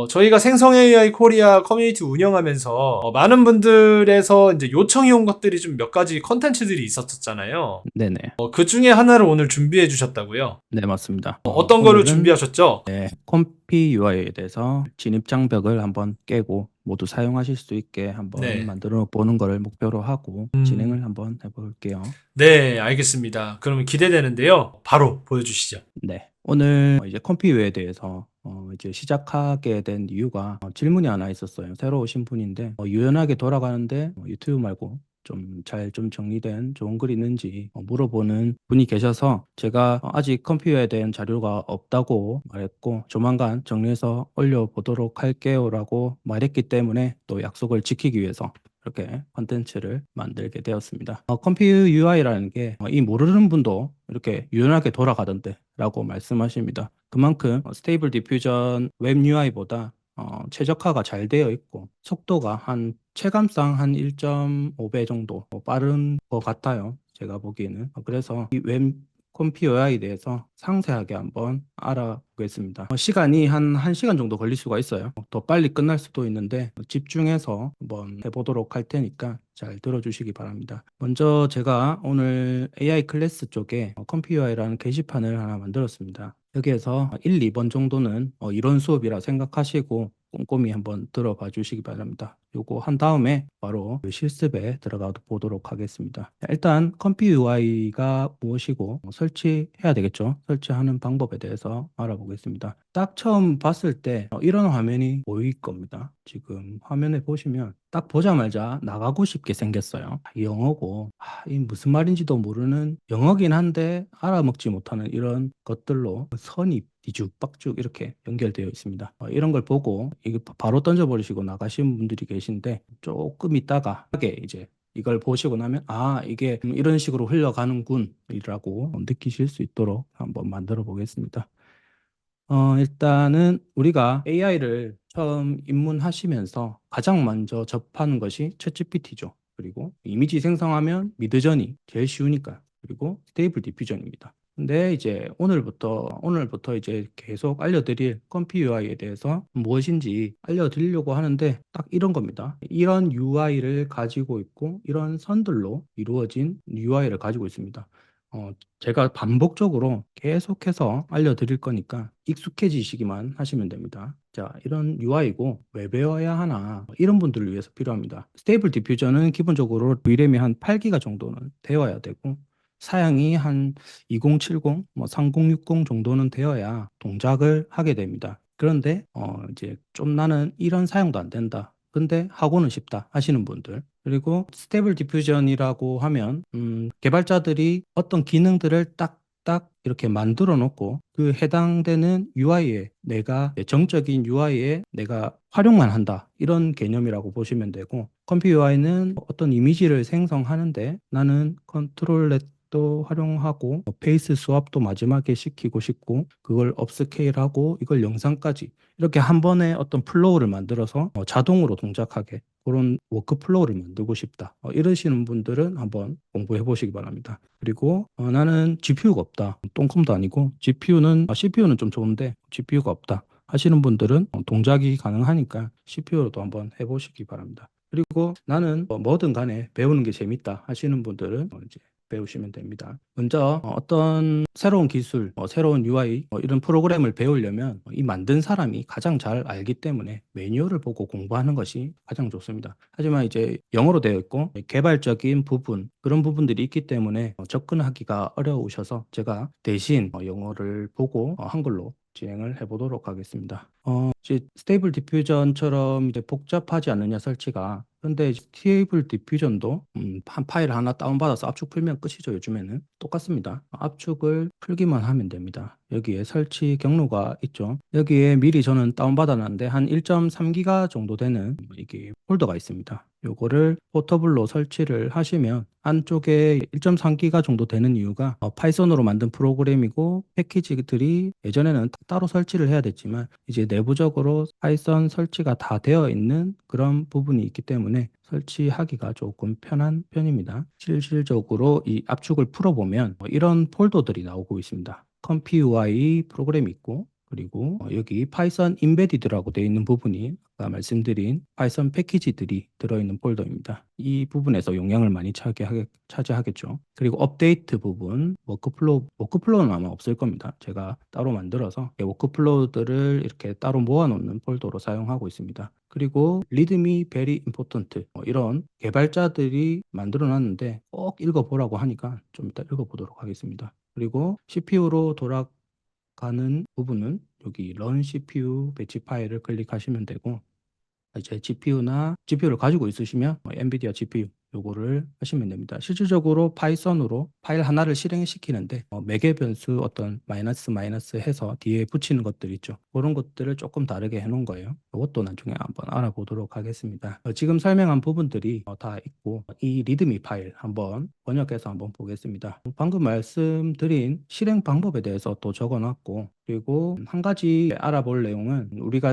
저희가 생성 AI 코리아 커뮤니티 운영하면서 많은 분들에서 이제 요청이 온 것들이 좀 몇 가지 컨텐츠들이 있었잖아요. 네네. 그 중에 하나를 오늘 준비해 주셨다고요? 네, 맞습니다. 어떤 거를 오늘은 준비하셨죠? 컴피 UI에 대해서 진입 장벽을 한번 깨고 모두 사용하실 수 있게 한번 네. 만들어 보는 거를 목표로 하고 진행을 한번 해볼게요. 네, 알겠습니다. 그러면 기대되는데요. 바로 보여주시죠. 네. 오늘 이제 컴피 UI에 대해서 이제 시작하게 된 이유가 질문이 하나 있었어요. 새로 오신 분인데 유연하게 돌아가는데 유튜브 말고 좀 정리된 좋은 글이 있는지 물어보는 분이 계셔서 제가 아직 컴퓨터에 대한 자료가 없다고 말했고 조만간 정리해서 올려보도록 할게요라고 말했기 때문에 또 약속을 지키기 위해서 이렇게 컨텐츠를 만들게 되었습니다. 컴퓨터 UI라는 게 이 모르는 분도 이렇게 유연하게 돌아가던데 라고 말씀하십니다. 그만큼 스테이블 디퓨전 웹 UI보다 최적화가 잘 되어 있고 속도가 체감상 한 1.5배 정도 빠른 것 같아요. 제가 보기에는. 그래서 이 웹 컴피 UI에 대해서 상세하게 한번 알아보겠습니다. 시간이 한 1시간 정도 걸릴 수가 있어요. 더 빨리 끝날 수도 있는데 집중해서 한번 해보도록 할 테니까 잘 들어주시기 바랍니다. 먼저 제가 오늘 AI 클래스 쪽에 컴피 UI라는 게시판을 하나 만들었습니다. 여기에서 1, 2번 정도는 이론 수업이라 생각하시고 꼼꼼히 한번 들어봐 주시기 바랍니다. 요거 한 다음에 바로 그 실습에 들어가 보도록 하겠습니다. 일단 컴피 UI가 무엇이고 설치해야 되겠죠. 설치하는 방법에 대해서 알아보겠습니다. 딱 처음 봤을 때 이런 화면이 보일 겁니다. 지금 화면에 보시면 딱 보자마자 나가고 싶게 생겼어요. 영어고 이 무슨 말인지도 모르는 영어긴 한데 알아먹지 못하는 이런 것들로 선이 뒤죽박죽 이렇게 연결되어 있습니다. 이런 걸 보고 이게 바로 던져버리시고 나가시는 분들이 계신데 조금 있다가 하게 이제 이걸 보시고 나면 이게 이런 식으로 흘러가는군이라고 느끼실 수 있도록 한번 만들어 보겠습니다. 일단은 우리가 AI를 처음 입문하시면서 가장 먼저 접하는 것이 챗GPT죠. 그리고 이미지 생성하면 미드저니 제일 쉬우니까. 그리고 스테이블 디퓨전입니다. 근데 이제 오늘부터 이제 계속 알려드릴 컴피 UI에 대해서 무엇인지 알려드리려고 하는데 딱 이런 겁니다. 이런 UI를 가지고 있고 이런 선들로 이루어진 UI를 가지고 있습니다. 제가 반복적으로 계속해서 알려드릴 거니까 익숙해지시기만 하시면 됩니다. 자, 이런 UI고 왜 배워야 하나? 이런 분들을 위해서 필요합니다. 스테이블 디퓨저는 기본적으로 VRAM이 한 8기가 정도는 되어야 되고 사양이 한 2070, 3060 정도는 되어야 동작을 하게 됩니다. 그런데 이제 좀 나는 이런 사용도 안 된다. 근데 하고는 싶다 하시는 분들 그리고 스테이블 디퓨전이라고 하면 개발자들이 어떤 기능들을 딱딱 이렇게 만들어 놓고 그 해당되는 UI에 정적인 UI에 내가 활용만 한다 이런 개념이라고 보시면 되고 컴피 UI는 어떤 이미지를 생성하는데 나는 컨트롤렛도 활용하고 페이스 스왑도 마지막에 시키고 싶고 그걸 업스케일하고 이걸 영상까지 이렇게 한 번에 어떤 플로우를 만들어서 자동으로 동작하게 그런 워크플로우를 만들고 싶다. 이러시는 분들은 한번 공부해 보시기 바랍니다. 그리고 나는 GPU가 없다. 똥컴도 아니고 CPU는 좀 좋은데 GPU가 없다. 하시는 분들은 동작이 가능하니까 CPU로도 한번 해보시기 바랍니다. 그리고 나는 뭐든 간에 배우는 게 재밌다 하시는 분들은 이제 배우시면 됩니다. 먼저 어떤 새로운 기술, 새로운 UI 이런 프로그램을 배우려면 이 만든 사람이 가장 잘 알기 때문에 매뉴얼을 보고 공부하는 것이 가장 좋습니다. 하지만 이제 영어로 되어 있고 개발적인 부분 그런 부분들이 있기 때문에 접근하기가 어려우셔서 제가 대신 영어를 보고 한글로 진행을 해보도록 하겠습니다. 이제 스테이블 디퓨전처럼 이제 복잡하지 않느냐 설치가. 근데 스테이블 디퓨전도 한 파일 하나 다운받아서 압축 풀면 끝이죠. 요즘에는 똑같습니다. 압축을 풀기만 하면 됩니다. 여기에 설치 경로가 있죠. 여기에 미리 저는 다운받아놨는데 한 1.3기가 정도 되는 이게 폴더가 있습니다. 요거를 포터블로 설치를 하시면 안쪽에 1.3기가 정도 되는 이유가 파이썬으로 만든 프로그램이고 패키지들이 예전에는 따로 설치를 해야 됐지만 이제 내부적으로 파이썬 설치가 다 되어 있는 그런 부분이 있기 때문에 설치하기가 조금 편한 편입니다. 실질적으로 이 압축을 풀어보면 이런 폴더들이 나오고 있습니다. 컴피 UI 프로그램이 있고 그리고 여기 파이썬 임베디드라고 되어 있는 부분이 아까 말씀드린 파이썬 패키지들이 들어있는 폴더입니다. 이 부분에서 용량을 많이 차지하겠죠. 그리고 업데이트 부분, 워크플로우는 아마 없을 겁니다. 제가 따로 만들어서 워크플로우들을 이렇게 따로 모아놓는 폴더로 사용하고 있습니다. 그리고 리드미 베리 임포턴트 이런 개발자들이 만들어 놨는데 꼭 읽어보라고 하니까 좀 이따 읽어보도록 하겠습니다. 그리고 CPU로 가는 부분은 여기 run CPU 배치 파일을 클릭하시면 되고 이제 GPU를 가지고 있으시면 엔비디아 GPU 요거를 하시면 됩니다. 실질적으로 파이썬으로 파일 하나를 실행시키는데 매개 변수 어떤 마이너스 해서 뒤에 붙이는 것들 있죠. 그런 것들을 조금 다르게 해놓은 거예요. 이것도 나중에 한번 알아보도록 하겠습니다. 지금 설명한 부분들이 다 있고 이 리드미 파일 한번 번역해서 한번 보겠습니다. 방금 말씀드린 실행 방법에 대해서 또 적어놨고 그리고 한 가지 알아볼 내용은 우리가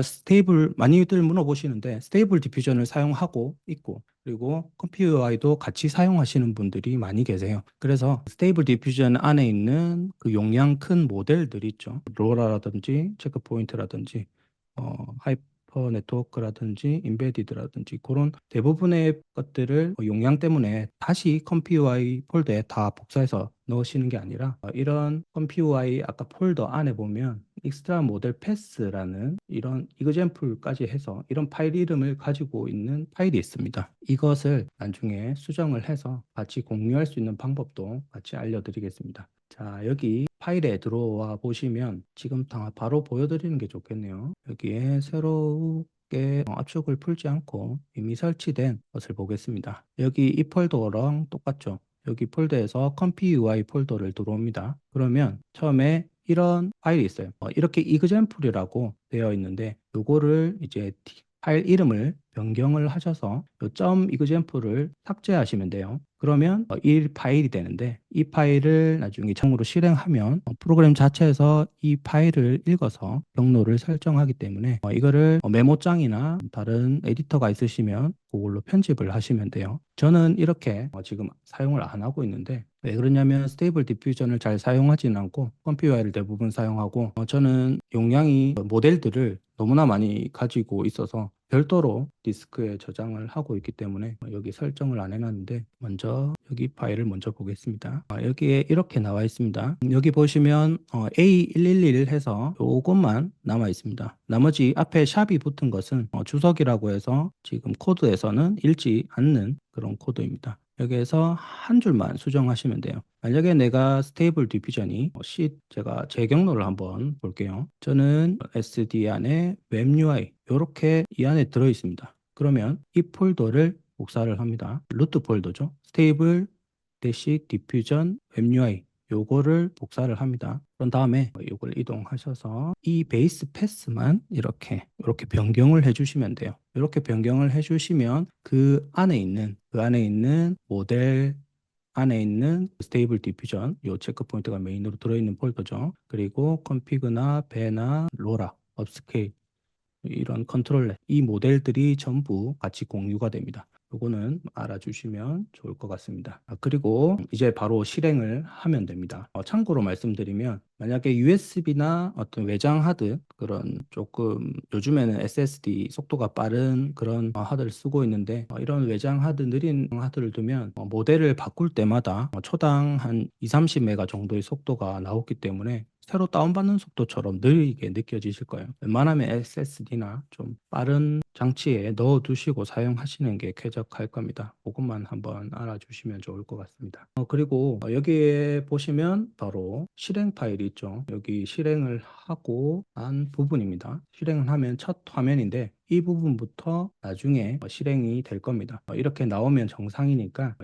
많이들 물어보시는데 스테이블 디퓨전을 사용하고 있고 그리고 컴퓨어아이도 같이 사용하시는 분들이 많이 계세요. 그래서 스테이블 디퓨전 안에 있는 그 용량 큰 모델들이 있죠. 로라라든지 체크포인트라든지 하이퍼 네트워크라든지 인베디드라든지 그런 대부분의 것들을 용량 때문에 다시 컴퓨어아이 폴더에 다 복사해서 넣으시는 게 아니라 이런 컴퓨어아이 아까 폴더 안에 보면 익스트라 모델 패스라는 이런 이그젠플까지 해서 이런 파일 이름을 가지고 있는 파일이 있습니다. 이것을 나중에 수정을 해서 같이 공유할 수 있는 방법도 같이 알려드리겠습니다. 자, 여기 파일에 들어와 보시면 지금 바로 보여드리는 게 좋겠네요. 여기에 새롭게 압축을 풀지 않고 이미 설치된 것을 보겠습니다. 여기 이 폴더랑 똑같죠? 여기 폴더에서 컴퓨UI 폴더를 들어옵니다. 그러면 처음에 이런 파일이 있어요. 이렇게 example이라고 되어 있는데 요거를 이제 파일 이름을 변경을 하셔서 요 .example을 삭제하시면 돼요. 그러면 이 파일이 되는데 이 파일을 나중에 정으로 실행하면 프로그램 자체에서 이 파일을 읽어서 경로를 설정하기 때문에 이거를 메모장이나 다른 에디터가 있으시면 그걸로 편집을 하시면 돼요. 저는 이렇게 지금 사용을 안 하고 있는데 왜 그러냐면 스테이블 디퓨전을 잘 사용하지는 않고 컴퓨어를 대부분 사용하고 저는 용량이 모델들을 너무나 많이 가지고 있어서 별도로 디스크에 저장을 하고 있기 때문에 여기 설정을 안 해놨는데 먼저 여기 파일을 먼저 보겠습니다. 여기에 이렇게 나와 있습니다. 여기 보시면 A111 해서 이것만 남아 있습니다. 나머지 앞에 샵이 붙은 것은 주석이라고 해서 지금 코드에서는 읽지 않는 그런 코드입니다. 여기에서 한 줄만 수정하시면 돼요. 만약에 내가 스테이블 디퓨전이 제가 제 경로를 한번 볼게요. 저는 SD 안에 웹UI 이렇게 이 안에 들어 있습니다. 그러면 이 폴더를 복사를 합니다. 루트 폴더죠. 스테이블 디퓨전 웹UI 요거를 복사를 합니다. 그런 다음에 요걸 이동하셔서 이 베이스 패스만 이렇게 변경을 해주시면 돼요. 이렇게 변경을 해주시면 그 안에 있는 모델 안에 있는 스테이블 디퓨전 요 체크 포인트가 메인으로 들어있는 폴더죠. 그리고 컴피그나 베나 로라 업스케일 이런 컨트롤러 이 모델들이 전부 같이 공유가 됩니다. 요거는 알아주시면 좋을 것 같습니다. 그리고 이제 바로 실행을 하면 됩니다. 참고로 말씀드리면 만약에 USB나 어떤 외장 하드 그런 조금 요즘에는 SSD 속도가 빠른 그런 하드를 쓰고 있는데 이런 외장 하드 느린 하드를 두면 모델을 바꿀 때마다 초당 한 2-30메가 정도의 속도가 나오기 때문에 새로 다운받는 속도처럼 느리게 느껴지실 거예요. 웬만하면 SSD나 좀 빠른 장치에 넣어 두시고 사용하시는 게 쾌적할 겁니다. 그것만 한번 알아주시면 좋을 것 같습니다. 그리고 여기에 보시면 바로 실행 파일이 있죠. 여기 실행을 하고 난 부분입니다. 실행을 하면 첫 화면인데 이 부분부터 나중에 실행이 될 겁니다. 이렇게 나오면 정상이니까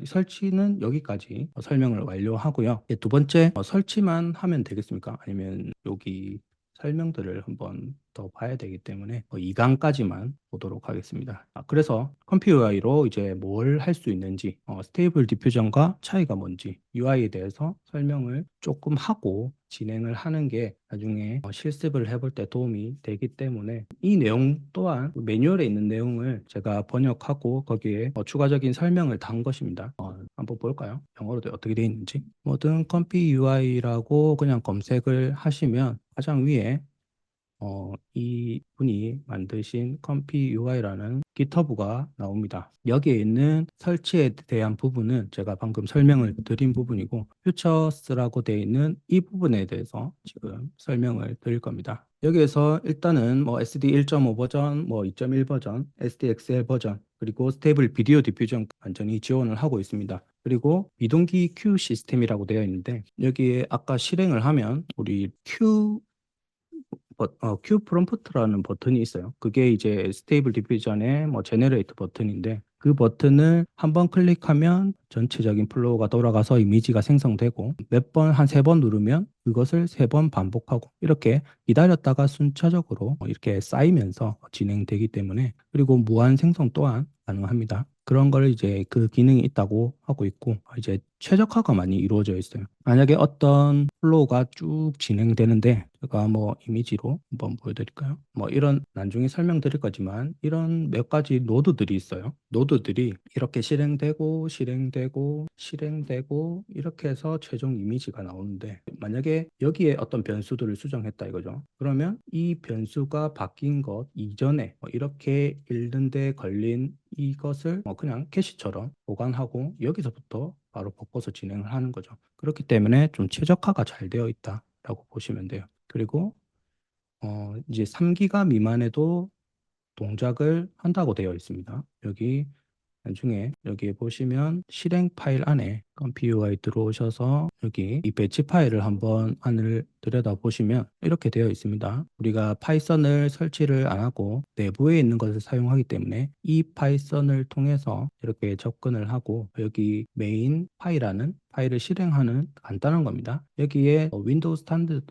설치는 여기까지 설명을 완료하고요. 두 번째 설치만 하면 되겠습니까? 아니면 여기 설명들을 한번 더 봐야 되기 때문에 2강까지만 보도록 하겠습니다. 그래서 컴퓨 UI로 이제 뭘 할 수 있는지, 스테이블 디퓨전과 차이가 뭔지 UI에 대해서 설명을 조금 하고 진행을 하는 게 나중에 실습을 해볼 때 도움이 되기 때문에 이 내용 또한 매뉴얼에 있는 내용을 제가 번역하고 거기에 추가적인 설명을 단 것입니다. 한번 볼까요? 영어로 어떻게 되어 있는지. 모든 컴퓨 UI라고 그냥 검색을 하시면 가장 위에 이 분이 만드신 컴퓨 UI라는 GitHub가 나옵니다. 여기에 있는 설치에 대한 부분은 제가 방금 설명을 드린 부분이고 퓨처스라고 되어 있는 이 부분에 대해서 지금 설명을 드릴 겁니다. 여기에서 일단은 뭐 SD 1.5 버전, 뭐 2.1 버전, SDXL 버전, 그리고 스테이블 비디오 디퓨전 완전히 지원을 하고 있습니다. 그리고 비동기 큐 시스템이라고 되어 있는데 여기에 아까 실행을 하면 우리 q 프롬프트라는 버튼이 있어요. 그게 이제 스테이블 디퓨전의 뭐 제너레이트 버튼인데 그 버튼을 한번 클릭하면 전체적인 플로우가 돌아가서 이미지가 생성되고 몇 번, 한 세 번 누르면 그것을 세 번 반복하고 이렇게 기다렸다가 순차적으로 이렇게 쌓이면서 진행되기 때문에 그리고 무한 생성 또한 가능합니다. 그런 걸 이제 그 기능이 있다고 하고 있고 이제 최적화가 많이 이루어져 있어요. 만약에 어떤 플로우가 쭉 진행되는데 제가 뭐 이미지로 한번 보여드릴까요? 뭐 이런 나중에 설명드릴 거지만 이런 몇 가지 노드들이 있어요. 노드들이 이렇게 실행되고 이렇게 해서 최종 이미지가 나오는데 만약에 여기에 어떤 변수들을 수정했다 이거죠. 그러면 이 변수가 바뀐 것 이전에 이렇게 읽는데 걸린 이것을 그냥 캐시처럼 보관하고 여기서부터 바로 바꿔서 진행을 하는 거죠. 그렇기 때문에 좀 최적화가 잘 되어 있다라고 보시면 돼요. 그리고 이제 3기가 미만에도 동작을 한다고 되어 있습니다. 여기 나중에 여기에 보시면 실행 파일 안에 컴퓨 UI 들어오셔서 여기 이 배치 파일을 한번 안을 들여다 보시면 이렇게 되어 있습니다. 우리가 파이썬을 설치를 안 하고 내부에 있는 것을 사용하기 때문에 이 파이썬을 통해서 이렇게 접근을 하고 여기 메인 파일이라는 파일을 실행하는 간단한 겁니다. 여기에 윈도우 스탠드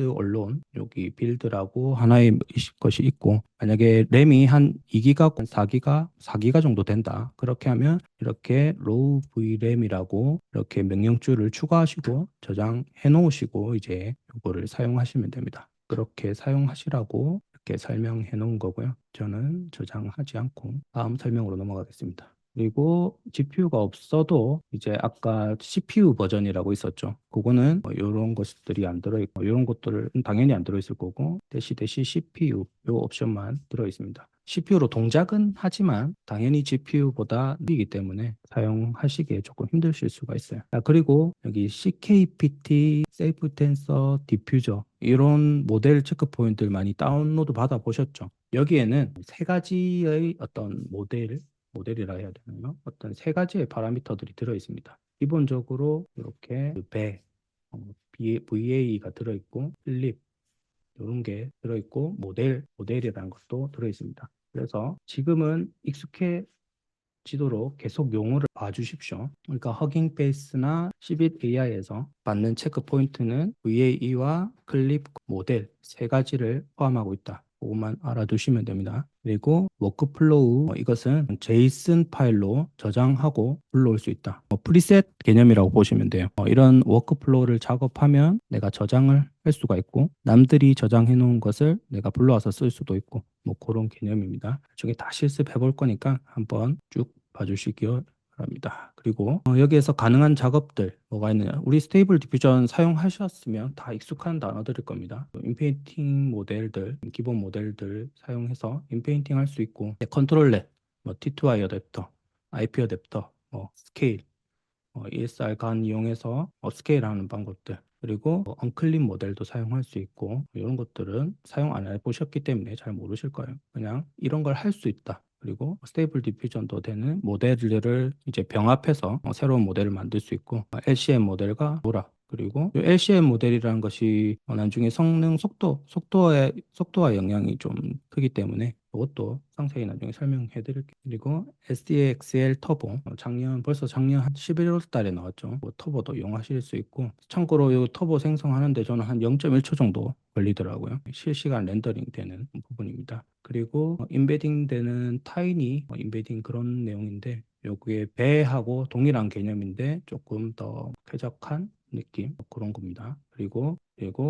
언론 여기 빌드라고 하나의 것이 있고 만약에 램이 한 2기가, 4기가 정도 된다. 그렇게 하면 이렇게 로우 vram이라고 이렇게 명령줄을 추가하시고 저장해 놓으시고 이제 이거를 사용하시면 됩니다. 그렇게 사용하시라고 이렇게 설명해 놓은 거고요. 저는 저장하지 않고 다음 설명으로 넘어가겠습니다. 그리고 GPU가 없어도 이제 아까 CPU 버전이라고 있었죠. 그거는 이런 것들이 안 들어있고 이런 것들은 당연히 안 들어있을 거고 대시 CPU 이 옵션만 들어있습니다. CPU로 동작은 하지만 당연히 GPU보다 느리기 때문에 사용하시기에 조금 힘드실 수가 있어요. 그리고 여기 CKPT, 세이프 텐서, 디퓨저 이런 모델 체크 포인트를 많이 다운로드 받아 보셨죠? 여기에는 세 가지의 어떤 모델이라 해야 되나요? 어떤 세 가지의 파라미터들이 들어 있습니다. 기본적으로 이렇게 VA가 들어 있고 필립 이런 게 들어 있고 모델이라는 것도 들어 있습니다. 그래서 지금은 익숙해지도록 계속 용어를 봐주십시오. 그러니까 허깅 페이스나 시빗 AI에서 받는 체크 포인트는 VAE와 클립 모델 세 가지를 포함하고 있다. 그것만 알아두시면 됩니다. 그리고 워크플로우 이것은 JSON 파일로 저장하고 불러올 수 있다. 프리셋 개념이라고 보시면 돼요. 이런 워크플로우를 작업하면 내가 저장을 할 수가 있고 남들이 저장해 놓은 것을 내가 불러와서 쓸 수도 있고 뭐 그런 개념입니다. 나중에 다 실습해 볼 거니까 한번 쭉 봐주시기 바랍니다. 그리고 여기에서 가능한 작업들 뭐가 있느냐 우리 스테이블 디퓨전 사용하셨으면 다 익숙한 단어들일 겁니다. 인페인팅 모델들 기본 모델들 사용해서 인페인팅 할 수 있고 컨트롤렛 뭐 T2I 어댑터 IP 어댑터 뭐 스케일 ESR 간 이용해서 업스케일하는 방법들 그리고 언클립 모델도 사용할 수 있고 이런 것들은 사용 안 해보셨기 때문에 잘 모르실 거예요. 그냥 이런 걸 할 수 있다. 그리고 스테이블 디퓨전도 되는 모델들을 이제 병합해서 새로운 모델을 만들 수 있고 LCM 모델과 로라 그리고 이 LCM 모델이라는 것이 나중에 성능 속도와 영향이 좀 크기 때문에 그것도 상세히 나중에 설명해 드릴게요. 그리고 SDXL 터보 벌써 작년 한 11월 달에 나왔죠. 뭐 터보도 이용하실 수 있고 참고로 이 터보 생성하는데 저는 한 0.1초 정도 걸리더라고요. 실시간 렌더링 되는 부분입니다. 그리고 인베딩 되는 타이니 인베딩 그런 내용인데 요게 배하고 동일한 개념인데 조금 더 쾌적한 느낌 그런 겁니다. 그리고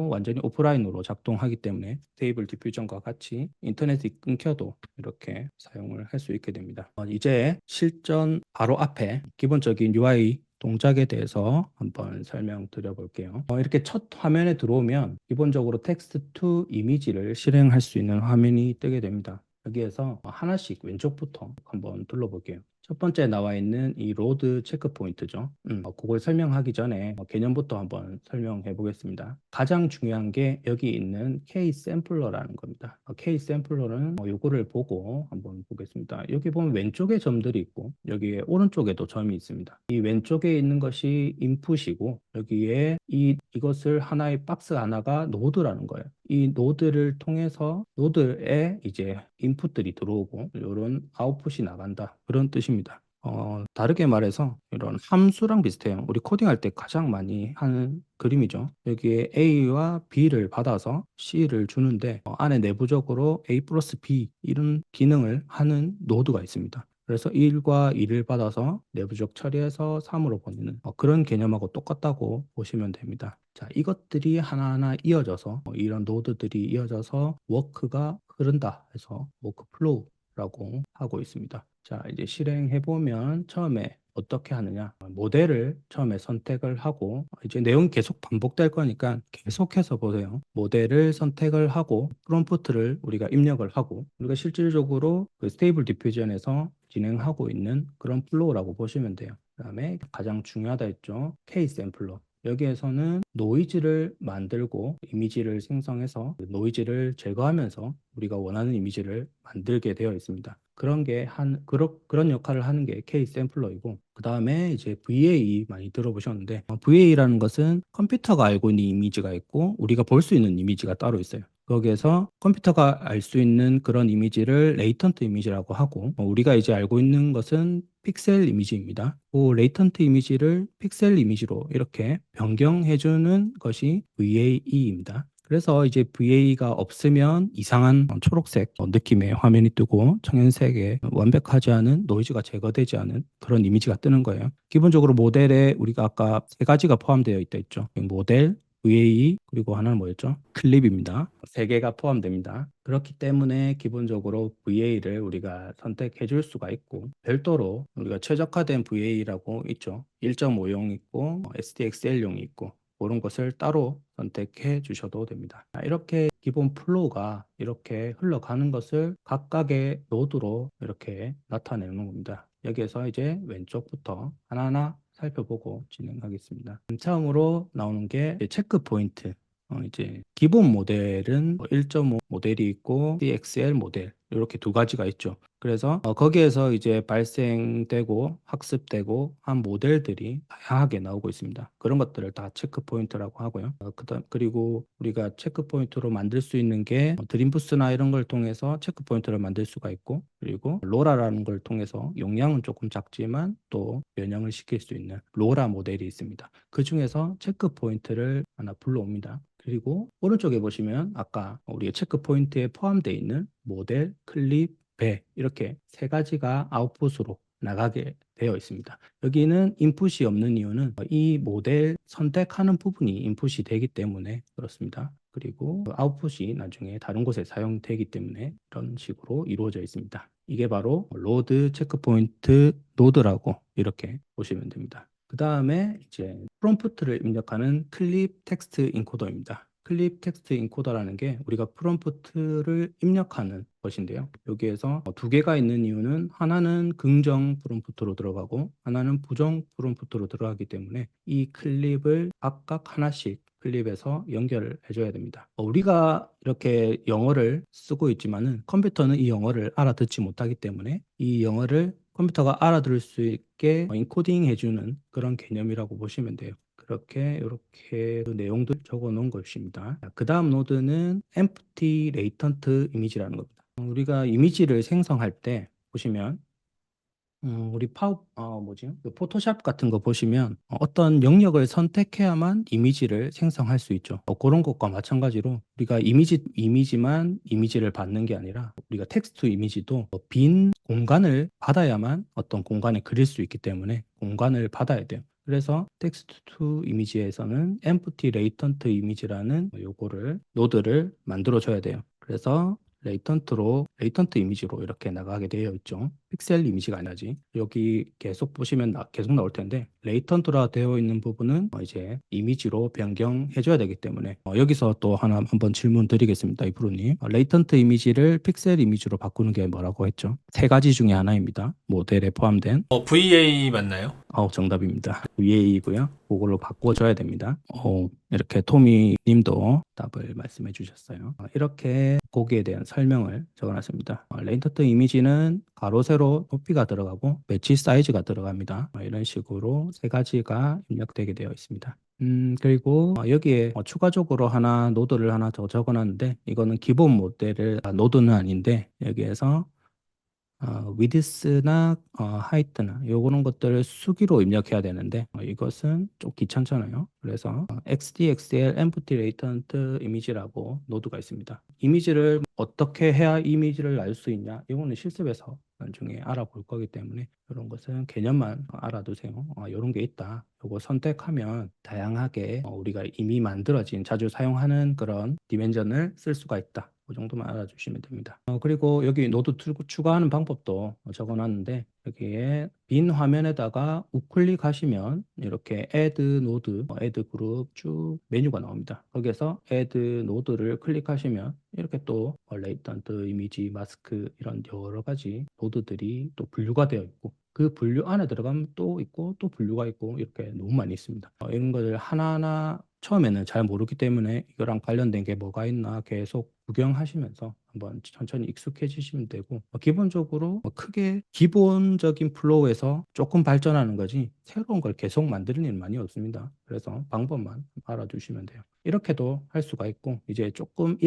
완전히 오프라인으로 작동하기 때문에 스테이블 디퓨전과 같이 인터넷이 끊겨도 이렇게 사용을 할 수 있게 됩니다. 이제 실전 바로 앞에 기본적인 UI 동작에 대해서 한번 설명드려 볼게요. 이렇게 첫 화면에 들어오면 기본적으로 텍스트 투 이미지를 실행할 수 있는 화면이 뜨게 됩니다. 여기에서 하나씩 왼쪽부터 한번 둘러볼게요. 첫 번째 나와 있는 이 로드 체크 포인트죠. 그걸 설명하기 전에 개념부터 한번 설명해 보겠습니다. 가장 중요한 게 여기 있는 K 샘플러라는 겁니다. K 샘플러는 요거를 보고 한번 보겠습니다. 여기 보면 왼쪽에 점들이 있고 여기에 오른쪽에도 점이 있습니다. 이 왼쪽에 있는 것이 인풋이고 여기에 이것을 하나의 박스 하나가 노드라는 거예요. 이 노드를 통해서 노드에 이제 인풋들이 들어오고 이런 아웃풋이 나간다. 그런 뜻입니다. 다르게 말해서 이런 함수랑 비슷해요. 우리 코딩할 때 가장 많이 하는 그림이죠. 여기에 A와 B를 받아서 C를 주는데 안에 내부적으로 A 플러스 B 이런 기능을 하는 노드가 있습니다. 그래서 1과 2를 받아서 내부적 처리해서 3으로 보내는 그런 개념하고 똑같다고 보시면 됩니다. 자, 이것들이 하나하나 이어져서 이런 노드들이 이어져서 워크가 흐른다 해서 워크플로우라고 하고 있습니다. 자, 이제 실행해 보면 처음에 어떻게 하느냐? 모델을 처음에 선택을 하고 이제 내용이 계속 반복될 거니까 계속해서 보세요. 모델을 선택을 하고 프롬프트를 우리가 입력을 하고 우리가 실질적으로 그 스테이블 디퓨전에서 진행하고 있는 그런 플로우라고 보시면 돼요. 그다음에 가장 중요하다 했죠. K 샘플러. 여기에서는 노이즈를 만들고 이미지를 생성해서 그 노이즈를 제거하면서 우리가 원하는 이미지를 만들게 되어 있습니다. 그런 역할을 하는 게 K 샘플러이고 그 다음에 이제 VA 많이 들어보셨는데 VA라는 것은 컴퓨터가 알고 있는 이미지가 있고 우리가 볼 수 있는 이미지가 따로 있어요. 거기에서 컴퓨터가 알 수 있는 그런 이미지를 레이턴트 이미지라고 하고 우리가 이제 알고 있는 것은 픽셀 이미지입니다. 그 레이턴트 이미지를 픽셀 이미지로 이렇게 변경해주는 것이 VAE입니다. 그래서 이제 VA가 없으면 이상한 초록색 느낌의 화면이 뜨고 청연색의 완벽하지 않은 노이즈가 제거되지 않은 그런 이미지가 뜨는 거예요. 기본적으로 모델에 우리가 아까 세 가지가 포함되어 있다 했죠. 모델, VA 그리고 하나는 뭐였죠? 클립입니다. 세 개가 포함됩니다. 그렇기 때문에 기본적으로 VA를 우리가 선택해 줄 수가 있고 별도로 우리가 최적화된 VA라고 있죠. 1.5용 있고 SDXL용이 있고 그런 것을 따로 선택해 주셔도 됩니다. 이렇게 기본 플로우가 이렇게 흘러가는 것을 각각의 노드로 이렇게 나타내는 겁니다. 여기에서 이제 왼쪽부터 하나하나 살펴보고 진행하겠습니다. 처음으로 나오는 게 체크 포인트. 이제 기본 모델은 1.5 모델이 있고 DXL 모델 이렇게 두 가지가 있죠. 그래서 거기에서 이제 발생되고 학습되고 한 모델들이 다양하게 나오고 있습니다. 그런 것들을 다 체크 포인트라고 하고요. 그리고 우리가 체크 포인트로 만들 수 있는 게 드림부스나 이런 걸 통해서 체크 포인트를 만들 수가 있고 그리고 로라라는 걸 통해서 용량은 조금 작지만 또 변형을 시킬 수 있는 로라 모델이 있습니다. 그 중에서 체크 포인트를 하나 불러옵니다. 그리고 오른쪽에 보시면 아까 우리의 체크 포인트에 포함되어 있는 모델, 클립, 배 이렇게 세 가지가 아웃풋으로 나가게 되어 있습니다. 여기는 인풋이 없는 이유는 이 모델 선택하는 부분이 인풋이 되기 때문에 그렇습니다. 그리고 아웃풋이 나중에 다른 곳에 사용되기 때문에 이런 식으로 이루어져 있습니다. 이게 바로 로드 체크포인트 노드라고 이렇게 보시면 됩니다. 그 다음에 이제 프롬프트를 입력하는 클립 텍스트 인코더입니다. 클립 텍스트 인코더라는 게 우리가 프롬프트를 입력하는 것인데요. 여기에서 두 개가 있는 이유는 하나는 긍정 프롬프트로 들어가고 하나는 부정 프롬프트로 들어가기 때문에 이 클립을 각각 하나씩 클립에서 연결을 해줘야 됩니다. 우리가 이렇게 영어를 쓰고 있지만은 컴퓨터는 이 영어를 알아듣지 못하기 때문에 이 영어를 컴퓨터가 알아들을 수 있게 인코딩 해주는 그런 개념이라고 보시면 돼요. 이렇게 그 내용들 적어 놓은 것입니다. 그 다음 노드는 empty latent image라는 겁니다. 우리가 이미지를 생성할 때 보시면 우리 그 포토샵 같은 거 보시면 어떤 영역을 선택해야만 이미지를 생성할 수 있죠. 그런 것과 마찬가지로 우리가 이미지만 이미지를 받는 게 아니라 우리가 텍스트 이미지도 빈 공간을 받아야만 어떤 공간에 그릴 수 있기 때문에 공간을 받아야 돼요. 그래서 텍스트 투 이미지에서는 empty latent image라는 요거를 노드를 만들어 줘야 돼요. 그래서 레이턴트 이미지로 이렇게 나가게 되어 있죠. 픽셀 이미지가 아니지. 여기 계속 보시면 계속 나올 텐데 레이턴트라 되어 있는 부분은 이제 이미지로 변경해 줘야 되기 때문에 여기서 또 하나 한번 질문 드리겠습니다. 이프로님. 레이턴트 이미지를 픽셀 이미지로 바꾸는 게 뭐라고 했죠? 세 가지 중에 하나입니다. 모델에 포함된 VA 맞나요? 정답입니다. VA이고요. 그걸로 바꿔줘야 됩니다. 이렇게 토미 님도 답을 말씀해 주셨어요. 이렇게 거기에 대한 설명을 적어놨습니다. 레인턴트 이미지는 가로, 세로, 높이가 들어가고 배치 사이즈가 들어갑니다. 이런 식으로 세 가지가 입력되게 되어 있습니다. 그리고 여기에 추가적으로 노드를 하나 더 적어놨는데 이거는 기본 모델을 노드는 아닌데 여기에서 위드스나 하이트나 요런 것들을 수기로 입력해야 되는데 이것은 좀 귀찮잖아요. 그래서 XDXL Empty Latent Image라고 노드가 있습니다. 이미지를 어떻게 해야 이미지를 알 수 있냐? 이거는 실습에서 나중에 알아볼 거기 때문에 이런 것은 개념만 알아두세요. 이런 게 있다. 요거 선택하면 다양하게 우리가 이미 만들어진 자주 사용하는 그런 디멘전을 쓸 수가 있다. 그 정도만 알아주시면 됩니다. 그리고 여기 노드 추가하는 방법도 적어놨는데 여기에 빈 화면에다가 우클릭하시면 이렇게 add node, add group 쭉 메뉴가 나옵니다. 거기에서 add node를 클릭하시면 이렇게 또 latent 이미지, 마스크 이런 여러 가지 노드들이 또 분류가 되어 있고 그 분류 안에 들어가면 또 있고 또 분류가 있고 이렇게 너무 많이 있습니다. 이런 것을 하나하나 처음에는 잘 모르기 때문에 이거랑 관련된 게 뭐가 있나 계속 구경하시면서 한번 천천히 익숙해지시면 되고 기본적으로 크게 기본적인 플로우에서 조금 발전하는 거지 새로운 걸 계속 만드는 일은 많이 없습니다. 그래서 방법만 알아두시면 돼요. 이렇게도 할 수가 있고 이제 조금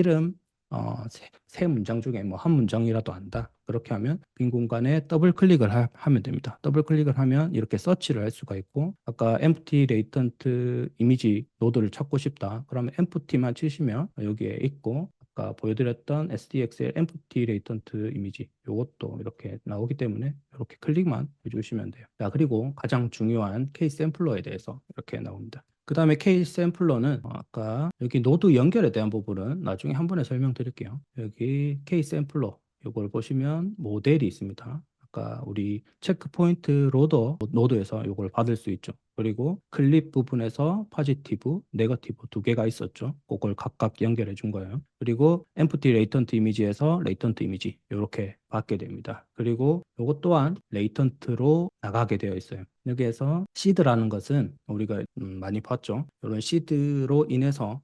세 문장 중에 뭐 한 문장이라도 안다. 그렇게 하면 빈 공간에 더블 클릭을 하면 됩니다. 더블 클릭을 하면 이렇게 서치를 할 수가 있고 아까 empty latent 이미지 노드를 찾고 싶다. 그러면 empty만 치시면 여기에 있고 아까 보여드렸던 SDXL empty latent 이미지 이것도 이렇게 나오기 때문에 이렇게 클릭만 해주시면 돼요. 자, 그리고 가장 중요한 케이스 샘플러에 대해서 이렇게 나옵니다. 그 다음에 케이스 샘플러는 아까 여기 노드 연결에 대한 부분은 나중에 한 번에 설명드릴게요. 여기 케이스 샘플러 이걸 보시면 모델이 있습니다. 아까 우리 체크포인트 로더 노드에서 이걸 받을 수 있죠. 그리고 클립 부분에서 포지티브, 네거티브 두 개가 있었죠. 그걸 각각 연결해 준 거예요. 그리고 empty latent image에서 latent image 이렇게 받게 됩니다. 그리고 이것 또한 latent로 나가게 되어 있어요. 여기에서 seed라는 것은 우리가 많이 봤죠. 이런 seed로 인해서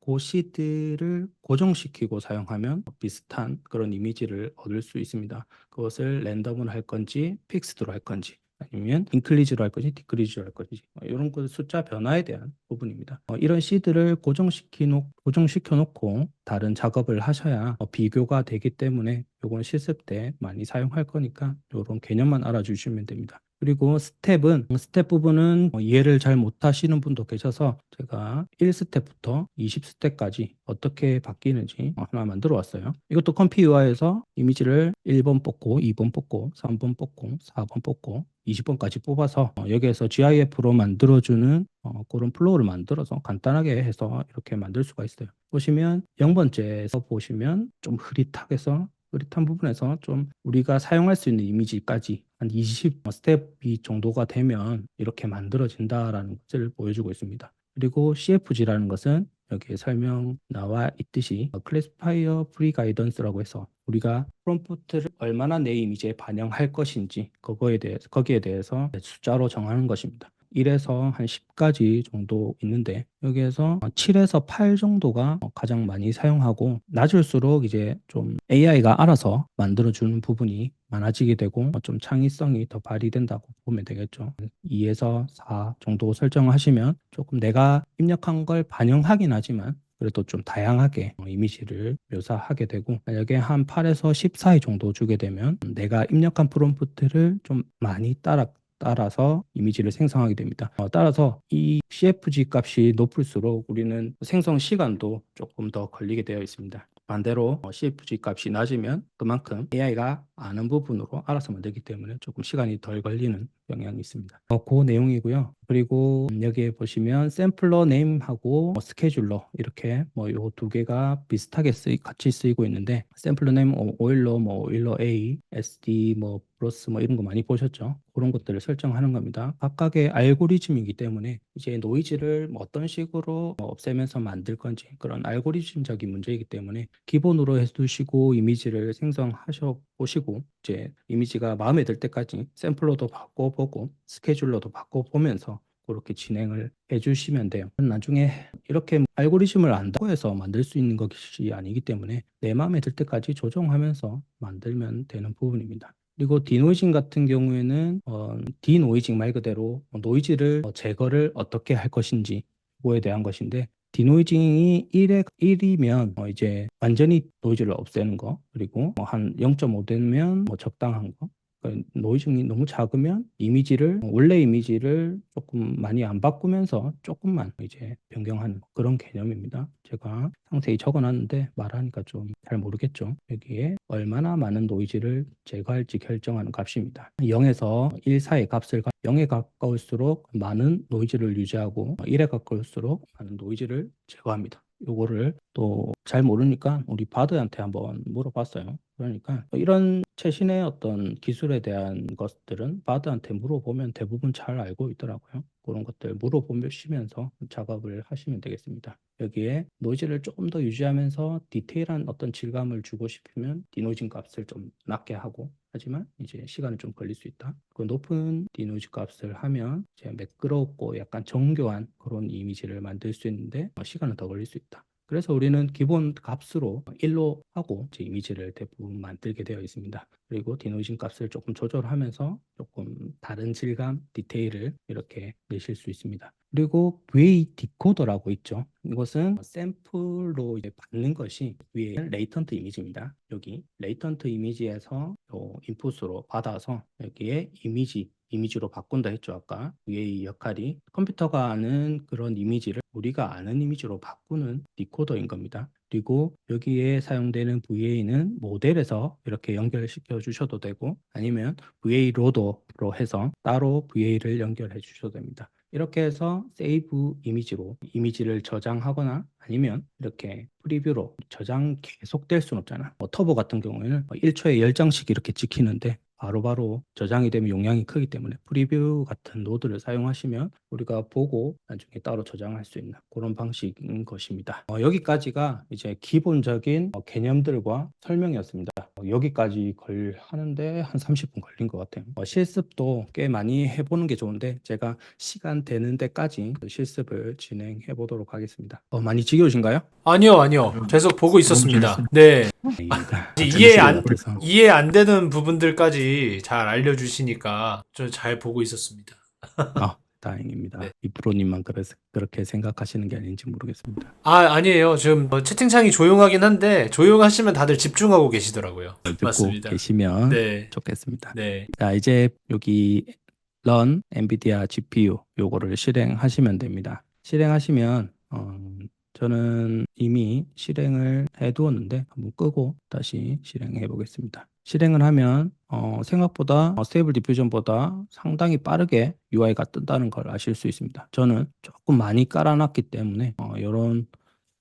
그 시드를 고정시키고 사용하면 비슷한 그런 이미지를 얻을 수 있습니다. 그것을 랜덤으로 할 건지 픽스드로 할 건지 아니면 인클리즈로 할 건지 디크리즈로 할 건지 이런 것 숫자 변화에 대한 부분입니다. 이런 시드를 고정시켜 놓고 다른 작업을 하셔야 비교가 되기 때문에 이건 실습 때 많이 사용할 거니까 이런 개념만 알아주시면 됩니다. 그리고 스텝 부분은 이해를 잘 못하시는 분도 계셔서 제가 1스텝부터 20스텝까지 어떻게 바뀌는지 하나 만들어 왔어요. 이것도 컴피 UI에서 이미지를 1번 뽑고 2번 뽑고 3번 뽑고 4번 뽑고 20번까지 뽑아서 여기에서 GIF로 만들어주는 그런 플로우를 만들어서 간단하게 해서 이렇게 만들 수가 있어요. 보시면 0번째에서 보시면 좀 흐릿한 부분에서 좀 우리가 사용할 수 있는 이미지까지 한 20 스텝이 정도가 되면 이렇게 만들어진다라는 것을 보여주고 있습니다. 그리고 CFG라는 것은 여기에 설명 나와 있듯이 클래시파이어 프리 가이던스라고 해서 우리가 프롬프트를 얼마나 내 이미지에 반영할 것인지 거기에 대해서 숫자로 정하는 것입니다. 1에서 한 10까지 정도 있는데 여기에서 7에서 8 정도가 가장 많이 사용하고 낮을수록 이제 좀 AI가 알아서 만들어주는 부분이 많아지게 되고 좀 창의성이 더 발휘된다고 보면 되겠죠. 2에서 4 정도 설정하시면 조금 내가 입력한 걸 반영하긴 하지만 그래도 좀 다양하게 이미지를 묘사하게 되고, 만약에 한 8에서 10 사이 정도 주게 되면 내가 입력한 프롬프트를 좀 많이 따라서 이미지를 생성하게 됩니다. 따라서 이 CFG 값이 높을수록 우리는 생성 시간도 조금 더 걸리게 되어 있습니다. 반대로 CFG 값이 낮으면 그만큼 AI가 아는 부분으로 알아서 만들기 때문에 조금 시간이 덜 걸리는 영향이 있습니다. 그 내용이고요. 그리고 여기에 보시면 샘플러 네임하고 스케줄러 이렇게 요 두 개가 비슷하게 같이 쓰이고 있는데, 샘플러 네임 오일러 오일러 A, SD 플러스 이런 거 많이 보셨죠? 그런 것들을 설정하는 겁니다. 각각의 알고리즘이기 때문에 이제 노이즈를 어떤 식으로 없애면서 만들 건지, 그런 알고리즘적인 문제이기 때문에 기본으로 해두시고 이미지를 생성하셔 보시고, 이제 이미지가 마음에 들 때까지 샘플러도 바꿔보고 스케줄러도 바꿔보면서 그렇게 진행을 해주시면 돼요. 나중에 이렇게 알고리즘을 안다고 해서 만들 수 있는 것이 아니기 때문에 내 마음에 들 때까지 조정하면서 만들면 되는 부분입니다. 그리고 디노이징 같은 경우에는 디노이징 말 그대로 노이즈를 제거를 어떻게 할 것인지 그거에 대한 것인데, 디노이징이 1이면 이제 완전히 노이즈를 없애는 거, 그리고 한 0.5 되면 적당한 거, 노이즈가 너무 작으면 원래 이미지를 조금 많이 안 바꾸면서 조금만 이제 변경하는 그런 개념입니다. 제가 상세히 적어놨는데 말하니까 좀 잘 모르겠죠. 여기에 얼마나 많은 노이즈를 제거할지 결정하는 값입니다. 0에서 1 사이 값을 0에 가까울수록 많은 노이즈를 유지하고 1에 가까울수록 많은 노이즈를 제거합니다. 요거를 또 잘 모르니까 우리 바드한테 한번 물어봤어요. 그러니까 이런 최신의 어떤 기술에 대한 것들은 바드한테 물어보면 대부분 잘 알고 있더라고요. 그런 것들 물어보시면서 작업을 하시면 되겠습니다. 여기에 노이즈를 조금 더 유지하면서 디테일한 어떤 질감을 주고 싶으면 디노이징 값을 좀 낮게 하고, 하지만 이제 시간이 좀 걸릴 수 있다. 그 높은 디노이즈 값을 하면 이제 매끄럽고 약간 정교한 그런 이미지를 만들 수 있는데 시간은 더 걸릴 수 있다. 그래서 우리는 기본 값으로 1로 하고 이제 이미지를 대부분 만들게 되어 있습니다. 그리고 디노이징 값을 조금 조절하면서 조금 다른 질감, 디테일을 이렇게 내실 수 있습니다. 그리고 VA 디코더라고 있죠. 이것은 샘플로 이제 받는 것이 위에 레이턴트 이미지입니다. 여기 레이턴트 이미지에서 인풋으로 받아서 여기에 이미지로 바꾼다 했죠. 아까 VA 역할이 컴퓨터가 아는 그런 이미지를 우리가 아는 이미지로 바꾸는 디코더인 겁니다. 그리고 여기에 사용되는 VA는 모델에서 이렇게 연결시켜 주셔도 되고, 아니면 VA 로더로 해서 따로 VA를 연결해 주셔도 됩니다. 이렇게 해서 세이브 이미지로 이미지를 저장하거나, 아니면 이렇게 프리뷰로 저장 계속될 수는 없잖아. 터보 같은 경우에는 1초에 10장씩 이렇게 찍히는데 바로바로 저장이 되면 용량이 크기 때문에 프리뷰 같은 노드를 사용하시면 우리가 보고 나중에 따로 저장할 수 있는 그런 방식인 것입니다. 여기까지가 이제 기본적인 개념들과 설명이었습니다. 여기까지 하는데 한 30분 걸린 것 같아요. 실습도 꽤 많이 해보는 게 좋은데 제가 시간 되는 데까지 실습을 진행해 보도록 하겠습니다. 많이 지겨우신가요? 아니요. 계속 보고 있었습니다. 네. 다행입니다. 이제 재밌을 것 같아서. 이해 안 되는 부분들까지 잘 알려주시니까 저 잘 보고 있었습니다. 다행입니다. 네. 이프로님만 그렇게 생각하시는 게 아닌지 모르겠습니다. 아니에요. 지금 채팅창이 조용하긴 한데 조용하시면 다들 집중하고 계시더라고요. 듣고 맞습니다. 계시면 네. 좋겠습니다. 네. 자, 이제 여기 run NVIDIA GPU 요거를 실행하시면 됩니다. 실행하시면 저는 이미 실행을 해두었는데 한번 끄고 다시 실행해 보겠습니다. 실행을 하면 생각보다 스테이블 디퓨전보다 상당히 빠르게 UI가 뜬다는 걸 아실 수 있습니다. 저는 조금 많이 깔아놨기 때문에 이런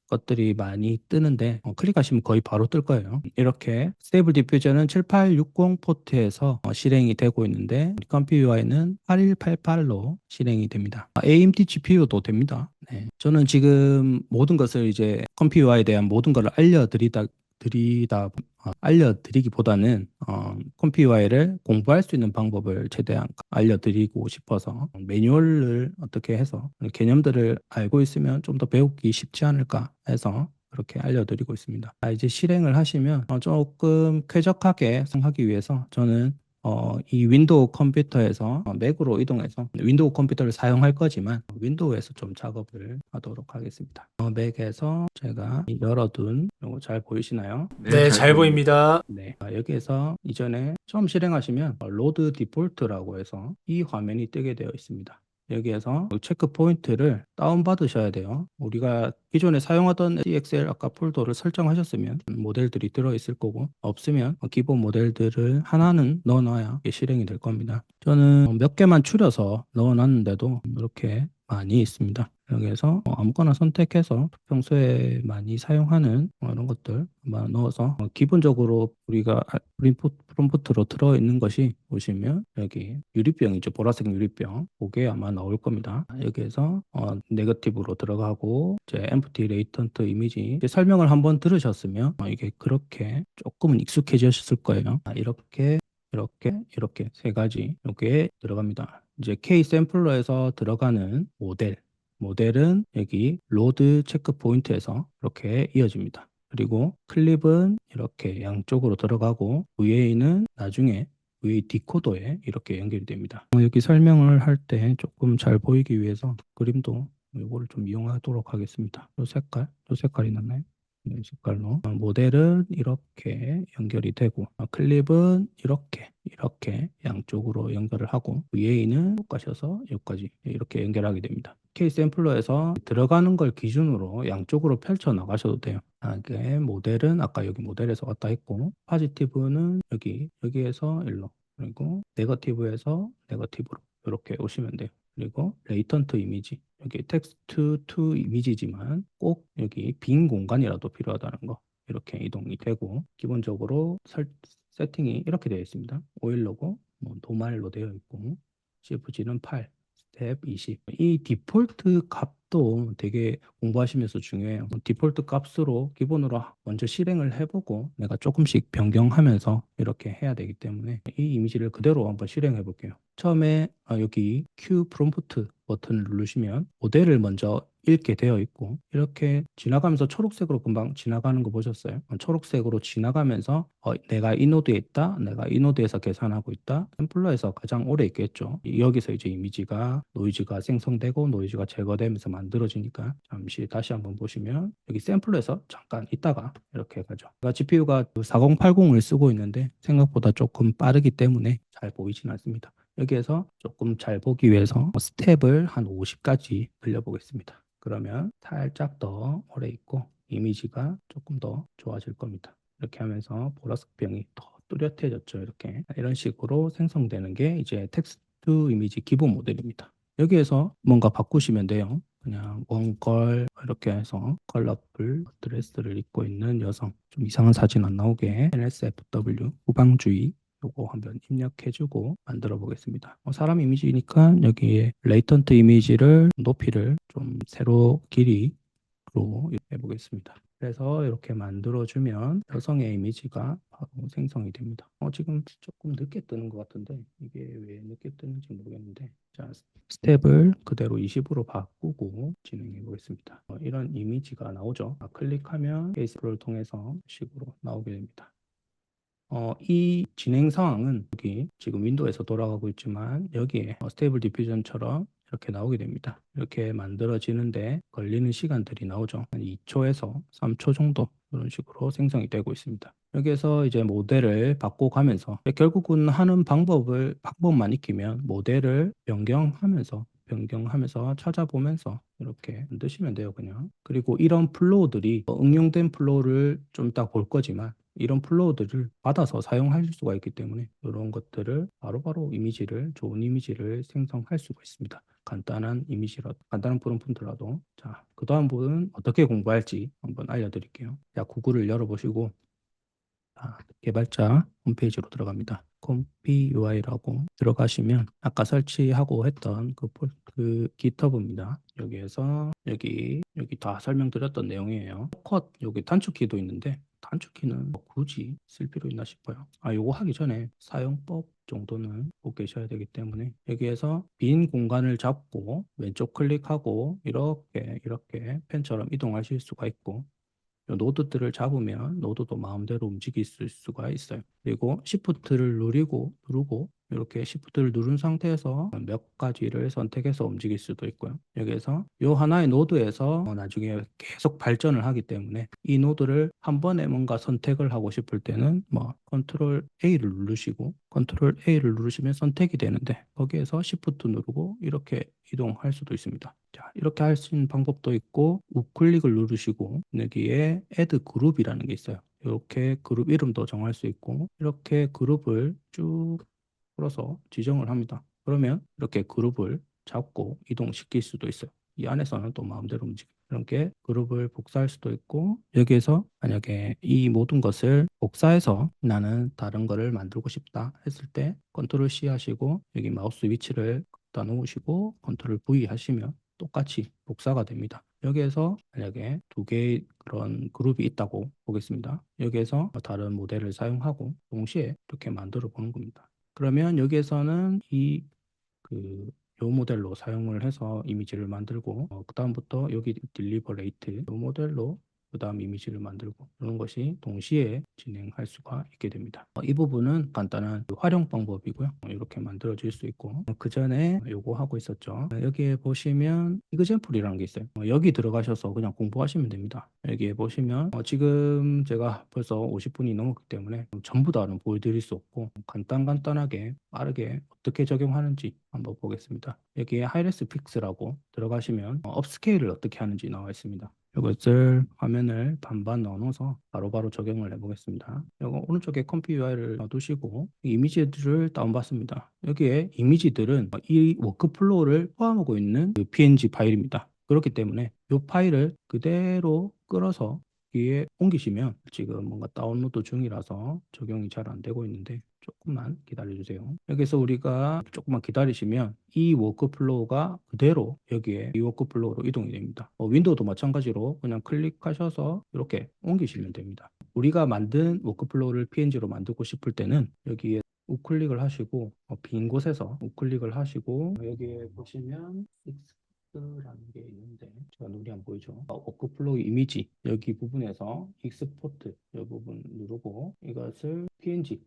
것들이 많이 뜨는데 클릭하시면 거의 바로 뜰 거예요. 이렇게 스테이블 디퓨저는 7860 포트에서 실행이 되고 있는데 컴퓨 UI는 8188로 실행이 됩니다. AMD GPU도 됩니다. 네. 저는 지금 모든 것을 이제 컴퓨 UI에 대한 모든 걸 알려드리기보다는 컴퓨 UI를 공부할 수 있는 방법을 최대한 알려드리고 싶어서 매뉴얼을 어떻게 해서 개념들을 알고 있으면 좀 더 배우기 쉽지 않을까 해서 그렇게 알려드리고 있습니다. 이제 실행을 하시면 조금 쾌적하게 사용하기 위해서 저는 이 윈도우 컴퓨터에서 맥으로 이동해서 윈도우 컴퓨터를 사용할 거지만 윈도우에서 좀 작업을 하도록 하겠습니다. 맥에서 제가 열어둔 이거 잘 보이시나요? 네, 잘 보입니다. 네, 여기에서 이전에 처음 실행하시면 로드 디폴트라고 해서 이 화면이 뜨게 되어 있습니다. 여기에서 체크 포인트를 다운받으셔야 돼요. 우리가 기존에 사용하던 DXL 아까 폴더를 설정하셨으면 모델들이 들어있을 거고 없으면 기본 모델들을 하나는 넣어놔야 이게 실행이 될 겁니다. 저는 몇 개만 추려서 넣어놨는데도 이렇게 많이 있습니다. 여기에서 아무거나 선택해서 평소에 많이 사용하는 이런 것들 한번 넣어서 기본적으로 우리가 프롬프트로 들어있는 것이 보시면 여기 유리병이죠. 보라색 유리병. 그게 아마 나올 겁니다. 여기에서 네거티브로 들어가고 이제 empty latent 이미지 이제 설명을 한번 들으셨으면 이게 그렇게 조금은 익숙해지셨을 거예요. 이렇게 세 가지 이렇게 들어갑니다. 이제 K 샘플러에서 들어가는 모델은 여기 로드 체크 포인트에서 이렇게 이어집니다. 그리고 클립은 이렇게 양쪽으로 들어가고 VA는 나중에 VA 디코더에 이렇게 연결이 됩니다. 여기 설명을 할 때 조금 잘 보이기 위해서 그림도 이거를 좀 이용하도록 하겠습니다. 요 색깔이 났나요? 이 색깔로 모델은 이렇게 연결이 되고 클립은 이렇게 양쪽으로 연결을 하고 VA는 쭉 가셔서 여기까지 이렇게 연결하게 됩니다. K 샘플러에서 들어가는 걸 기준으로 양쪽으로 펼쳐 나가셔도 돼요. 이게 모델은 아까 여기 모델에서 왔다 했고 포지티브는 여기에서 일로 그리고 네거티브에서 네거티브로 이렇게 오시면 돼요. 그리고 레이턴트 이미지 여기 텍스트 투 이미지지만 꼭 여기 빈 공간이라도 필요하다는 거 이렇게 이동이 되고 기본적으로 세팅이 이렇게 되어 있습니다. 오일 로고 노말로 되어 있고 CFG는 8 스텝 20. 이 디폴트 값도 되게 공부하시면서 중요해요. 디폴트 값으로 기본으로 먼저 실행을 해보고 내가 조금씩 변경하면서 이렇게 해야 되기 때문에 이 이미지를 그대로 한번 실행해 볼게요. 처음에 여기 Q 프롬프트 버튼을 누르시면 모델을 먼저 읽게 되어 있고 이렇게 지나가면서 초록색으로 금방 지나가는 거 보셨어요? 초록색으로 지나가면서 내가 이 노드에 있다. 내가 이 노드에서 계산하고 있다. 샘플러에서 가장 오래 있겠죠. 여기서 이제 이미지가 노이즈가 생성되고 노이즈가 제거되면서 만들어지니까 잠시 다시 한번 보시면 여기 샘플러에서 잠깐 있다가 이렇게 가죠. 제가 GPU가 4080을 쓰고 있는데 생각보다 조금 빠르기 때문에 잘 보이진 않습니다. 여기에서 조금 잘 보기 위해서 스텝을 한 50까지 늘려보겠습니다. 그러면 살짝 더 오래 있고 이미지가 조금 더 좋아질 겁니다. 이렇게 하면서 보라색 병이 더 뚜렷해졌죠. 이렇게 이런 식으로 생성되는 게 이제 텍스트 이미지 기본 모델입니다. 여기에서 뭔가 바꾸시면 돼요. 그냥 원걸 이렇게 해서 컬러풀 드레스를 입고 있는 여성 좀 이상한 사진 안 나오게 NSFW 후방주의 요거 한번 입력해주고 만들어 보겠습니다. 사람 이미지니까 여기에 레이턴트 이미지를 높이를 좀 세로 길이로 해보겠습니다. 그래서 이렇게 만들어주면 여성의 이미지가 바로 생성이 됩니다. 지금 조금 늦게 뜨는 것 같은데 이게 왜 늦게 뜨는지 모르겠는데 자 스텝을 그대로 20으로 바꾸고 진행해 보겠습니다. 이런 이미지가 나오죠. 클릭하면 케이스를 통해서 식으로 나오게 됩니다. 이 진행 상황은 여기 지금 윈도우에서 돌아가고 있지만 여기에 스테이블 디퓨전처럼 이렇게 나오게 됩니다. 이렇게 만들어지는데 걸리는 시간들이 나오죠. 한 2초에서 3초 정도 이런 식으로 생성이 되고 있습니다. 여기에서 이제 모델을 바꿔가면서 결국은 하는 방법만 익히면 모델을 변경하면서 찾아보면서 이렇게 만드시면 돼요, 그냥. 그리고 이런 플로우들이 응용된 플로우를 좀 이따 볼 거지만 이런 플로우들을 받아서 사용할 수가 있기 때문에 이런 것들을 바로바로 좋은 이미지를 생성할 수가 있습니다. 간단한 프롬프트라도. 자, 그 다음 부분 어떻게 공부할지 한번 알려드릴게요. 자, 구글을 열어보시고 개발자 홈페이지로 들어갑니다. ComfyUI라고 들어가시면 아까 설치하고 했던 그 GitHub입니다. 여기에서 여기 다 설명드렸던 내용이에요. 컷 여기 단축키도 있는데 단축키는 뭐 굳이 쓸 필요 있나 싶어요. 요거 하기 전에 사용법 정도는 보고 계셔야 되기 때문에 여기에서 빈 공간을 잡고 왼쪽 클릭하고 이렇게 펜처럼 이동하실 수가 있고 이 노드들을 잡으면 노드도 마음대로 움직일 수가 있어요. 그리고 Shift를 누르고 이렇게 Shift를 누른 상태에서 몇 가지를 선택해서 움직일 수도 있고요. 여기에서 이 하나의 노드에서 나중에 계속 발전을 하기 때문에 이 노드를 한 번에 뭔가 선택을 하고 싶을 때는 뭐 컨트롤 A를 누르시고 컨트롤 A를 누르시면 선택이 되는데 거기에서 Shift 누르고 이렇게 이동할 수도 있습니다. 자, 이렇게 할 수 있는 방법도 있고 우클릭을 누르시고 여기에 Add 그룹이라는 게 있어요. 이렇게 그룹 이름도 정할 수 있고 이렇게 그룹을 쭉 풀어서 지정을 합니다. 그러면 이렇게 그룹을 잡고 이동시킬 수도 있어요. 이 안에서는 또 마음대로 움직여요. 이렇게 그룹을 복사할 수도 있고 여기에서 만약에 이 모든 것을 복사해서 나는 다른 거를 만들고 싶다 했을 때 컨트롤 C 하시고 여기 마우스 위치를 갖다 놓으시고 컨트롤 V 하시면 똑같이 복사가 됩니다. 여기에서 만약에 두 개의 그런 그룹이 있다고 보겠습니다. 여기에서 다른 모델을 사용하고 동시에 이렇게 만들어 보는 겁니다. 그러면 여기에서는 요 모델로 사용을 해서 이미지를 만들고 그다음부터 여기 딜리버 레이트 요 모델로 그다음 이미지를 만들고 그런 것이 동시에 진행할 수가 있게 됩니다. 이 부분은 간단한 활용 방법이고요. 이렇게 만들어질 수 있고 그 전에 요거 하고 있었죠. 여기에 보시면 이그젠플이라는 게 있어요. 여기 들어가셔서 그냥 공부하시면 됩니다. 여기에 보시면 지금 제가 벌써 50분이 넘었기 때문에 전부 다는 보여드릴 수 없고 간단하게 빠르게 어떻게 적용하는지 한번 보겠습니다. 여기에 하이레스 픽스라고 들어가시면 업스케일을 어떻게 하는지 나와 있습니다. 이것을 화면을 반반 넣어서 바로바로 적용을 해보겠습니다. 이거 오른쪽에 컴피 UI를 놔두시고 이미지들을 다운받습니다. 여기에 이미지들은 이 워크플로우를 포함하고 있는 그 PNG 파일입니다. 그렇기 때문에 이 파일을 그대로 끌어서 여기에 옮기시면 지금 뭔가 다운로드 중이라서 적용이 잘 안 되고 있는데 조금만 기다려주세요. 여기서 우리가 조금만 기다리시면 이 워크플로우가 그대로 여기에 이 워크플로우로 이동이 됩니다. 윈도우도 마찬가지로 그냥 클릭하셔서 이렇게 옮기시면 됩니다. 우리가 만든 워크플로우를 PNG로 만들고 싶을 때는 여기에 우클릭을 하시고 빈 곳에서 우클릭을 하시고 여기에 보시면 라는 게 있는데 제가 눈이 안 보이죠. 워크플로우 이미지 여기 부분에서 익스포트 이 부분 누르고 이것을 PNG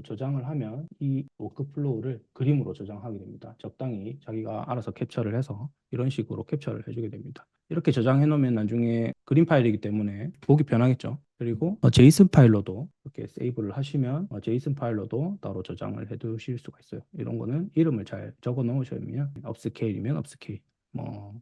저장을 하면 이 워크플로우를 그림으로 저장하게 됩니다. 적당히 자기가 알아서 캡처를 해서 이런 식으로 캡처를 해주게 됩니다. 이렇게 저장해 놓으면 나중에 그림 파일이기 때문에 보기 편하겠죠. 그리고 제이슨 파일로도 이렇게 세이브를 하시면 제이슨 파일로도 따로 저장을 해 두실 수가 있어요. 이런 거는 이름을 잘 적어 놓으시면 업스케일이면 업스케일, 뭐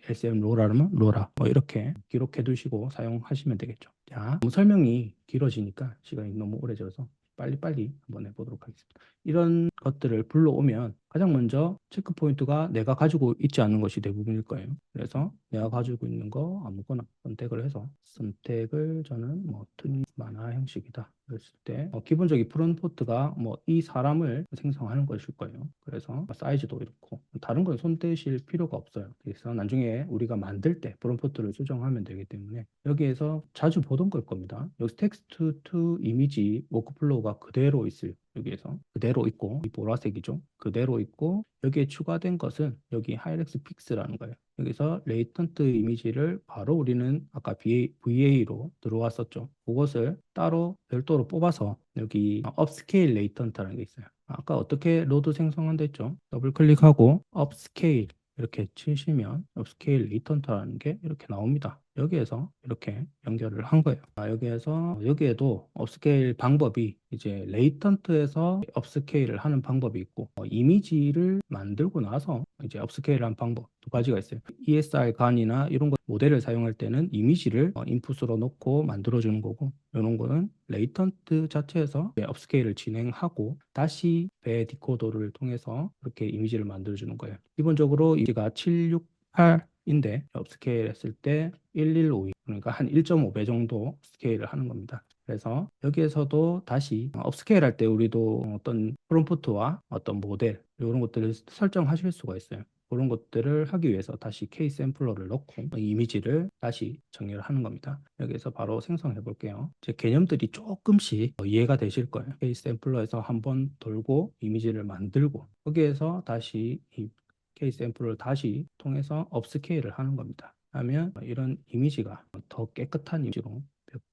SM 로라면 로라 뭐 이렇게 기록해 두시고 사용하시면 되겠죠. 자, 설명이 길어지니까 시간이 너무 오래 져서 빨리빨리 한번 해보도록 하겠습니다. 이런 것들을 불러오면 가장 먼저 체크 포인트가 내가 가지고 있지 않은 것이 대부분일 거예요. 그래서 내가 가지고 있는 거 아무거나 선택을 해서 선택을 저는 뭐 트윈 만화 형식이다. 그랬을 때 기본적인 프론포트가 뭐 이 사람을 생성하는 것일 거예요. 그래서 사이즈도 이렇고 다른 건 손대실 필요가 없어요. 그래서 나중에 우리가 만들 때 프론포트를 수정하면 되기 때문에 여기에서 자주 보던 걸 겁니다. 여기 텍스트 투 이미지 워크플로우가 그대로 있을 여기에서 그대로 있고 이 보라색이죠. 그대로 있고 여기에 추가된 것은 여기 하이렉스 픽스라는 거예요. 여기서 레이턴트 이미지를 바로 우리는 아까 VA로 들어왔었죠. 그것을 따로 별도로 뽑아서 여기 업스케일 레이턴트라는 게 있어요. 아까 어떻게 로드 생성한다 했죠? 더블 클릭하고 업스케일 이렇게 치시면 업스케일 레이턴트라는 게 이렇게 나옵니다. 여기에서 이렇게 연결을 한 거예요. 여기에서 여기에도 업스케일 방법이 이제 레이턴트에서 업스케일을 하는 방법이 있고 이미지를 만들고 나서 이제 업스케일을 하는 방법 두 가지가 있어요. ESR 간이나 이런 거 모델을 사용할 때는 이미지를 인풋으로 넣고 만들어주는 거고 이런 거는 레이턴트 자체에서 업스케일을 진행하고 다시 배 디코더를 통해서 이렇게 이미지를 만들어주는 거예요. 기본적으로 이가 768인데 업스케일 했을 때 1152 그러니까 한 1.5배 정도 스케일을 하는 겁니다. 그래서 여기에서도 다시 업스케일 할 때 우리도 어떤 프롬프트와 어떤 모델 이런 것들을 설정하실 수가 있어요. 그런 것들을 하기 위해서 다시 K 샘플러를 넣고 이미지를 다시 정렬을 하는 겁니다. 여기서 바로 생성해 볼게요. 제 개념들이 조금씩 이해가 되실 거예요. K 샘플러에서 한번 돌고 이미지를 만들고 거기에서 다시 이 K 샘플을 다시 통해서 업스케일을 하는 겁니다. 하면 이런 이미지가 더 깨끗한 이미지로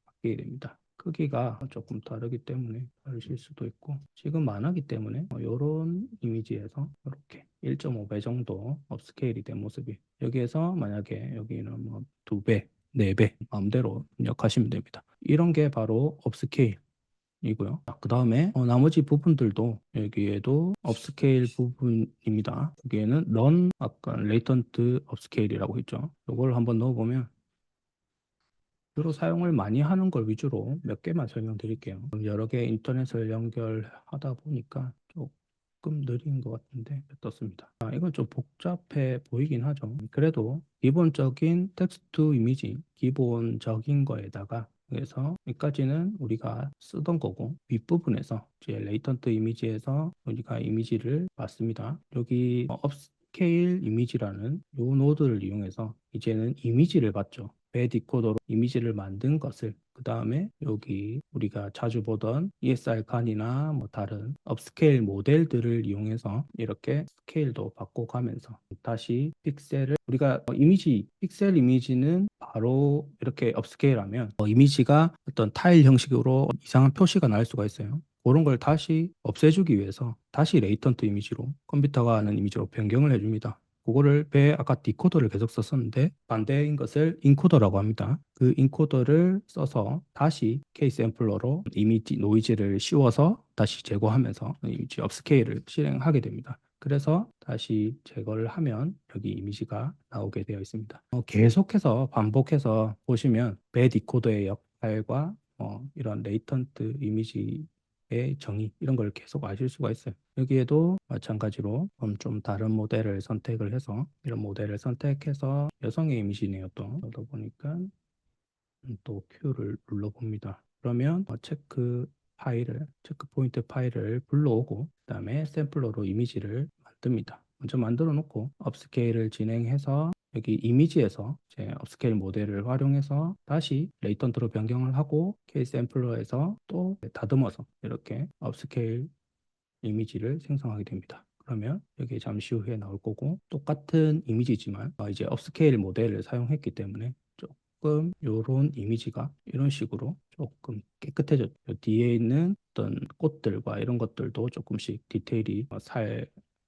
바뀌게 됩니다. 크기가 조금 다르기 때문에 다르실 수도 있고 지금 만화기 때문에 이런 이미지에서 이렇게 1.5배 정도 업스케일이 된 모습이 여기에서 만약에 여기는 뭐 2배, 4배 마음대로 입력하시면 됩니다. 이런 게 바로 업스케일 이고요. 그 다음에 나머지 부분들도 여기에도 업스케일 부분입니다. 여기에는 넌 아까 레이턴트 업스케일이라고 했죠. 이걸 한번 넣어보면 주로 사용을 많이 하는 걸 위주로 몇 개만 설명드릴게요. 여러 개 인터넷을 연결하다 보니까 조금 느린 것 같은데 떴습니다. 이건 좀 복잡해 보이긴 하죠. 그래도 기본적인 텍스트 투 이미지, 기본적인 거에다가 그래서 여기까지는 우리가 쓰던 거고 윗부분에서 이제 레이턴트 이미지에서 우리가 이미지를 봤습니다. 여기 업스케일 이미지라는 요 노드를 이용해서 이제는 이미지를 봤죠. 배 디코더로 이미지를 만든 것을 그 다음에 여기 우리가 자주 보던 ESR 칸이나 뭐 다른 업스케일 모델들을 이용해서 이렇게 스케일도 바꿔가면서 다시 픽셀을 우리가 이미지 픽셀 이미지는 바로 이렇게 업스케일하면 이미지가 어떤 타일 형식으로 이상한 표시가 날 수가 있어요. 그런 걸 다시 없애주기 위해서 다시 레이턴트 이미지로 컴퓨터가 하는 이미지로 변경을 해줍니다. 그거를 배 아까 디코더를 계속 썼었는데 반대인 것을 인코더라고 합니다. 그 인코더를 써서 다시 K 샘플러로 이미지 노이즈를 씌워서 다시 제거하면서 이미지 업스케일을 실행하게 됩니다. 그래서 다시 제거를 하면 여기 이미지가 나오게 되어 있습니다. 계속해서 반복해서 보시면 배 디코더의 역할과 이런 레이턴트 이미지 의 정의 이런 걸 계속 아실 수가 있어요. 여기에도 마찬가지로 좀 다른 모델을 선택을 해서 이런 모델을 선택해서 여성의 이미지네요. 또 그러다 보니까 또 Q를 눌러봅니다. 그러면 체크 포인트 파일을 불러오고 그다음에 샘플러로 이미지를 만듭니다. 먼저 만들어 놓고 업스케일을 진행해서 여기 이미지에서 제 업스케일 모델을 활용해서 다시 레이턴트로 변경을 하고 K 샘플러에서 또 다듬어서 이렇게 업스케일 이미지를 생성하게 됩니다. 그러면 여기 잠시 후에 나올 거고 똑같은 이미지지만 이제 업스케일 모델을 사용했기 때문에 조금 이런 이미지가 이런 식으로 조금 깨끗해졌죠. 뒤에 있는 어떤 꽃들과 이런 것들도 조금씩 디테일이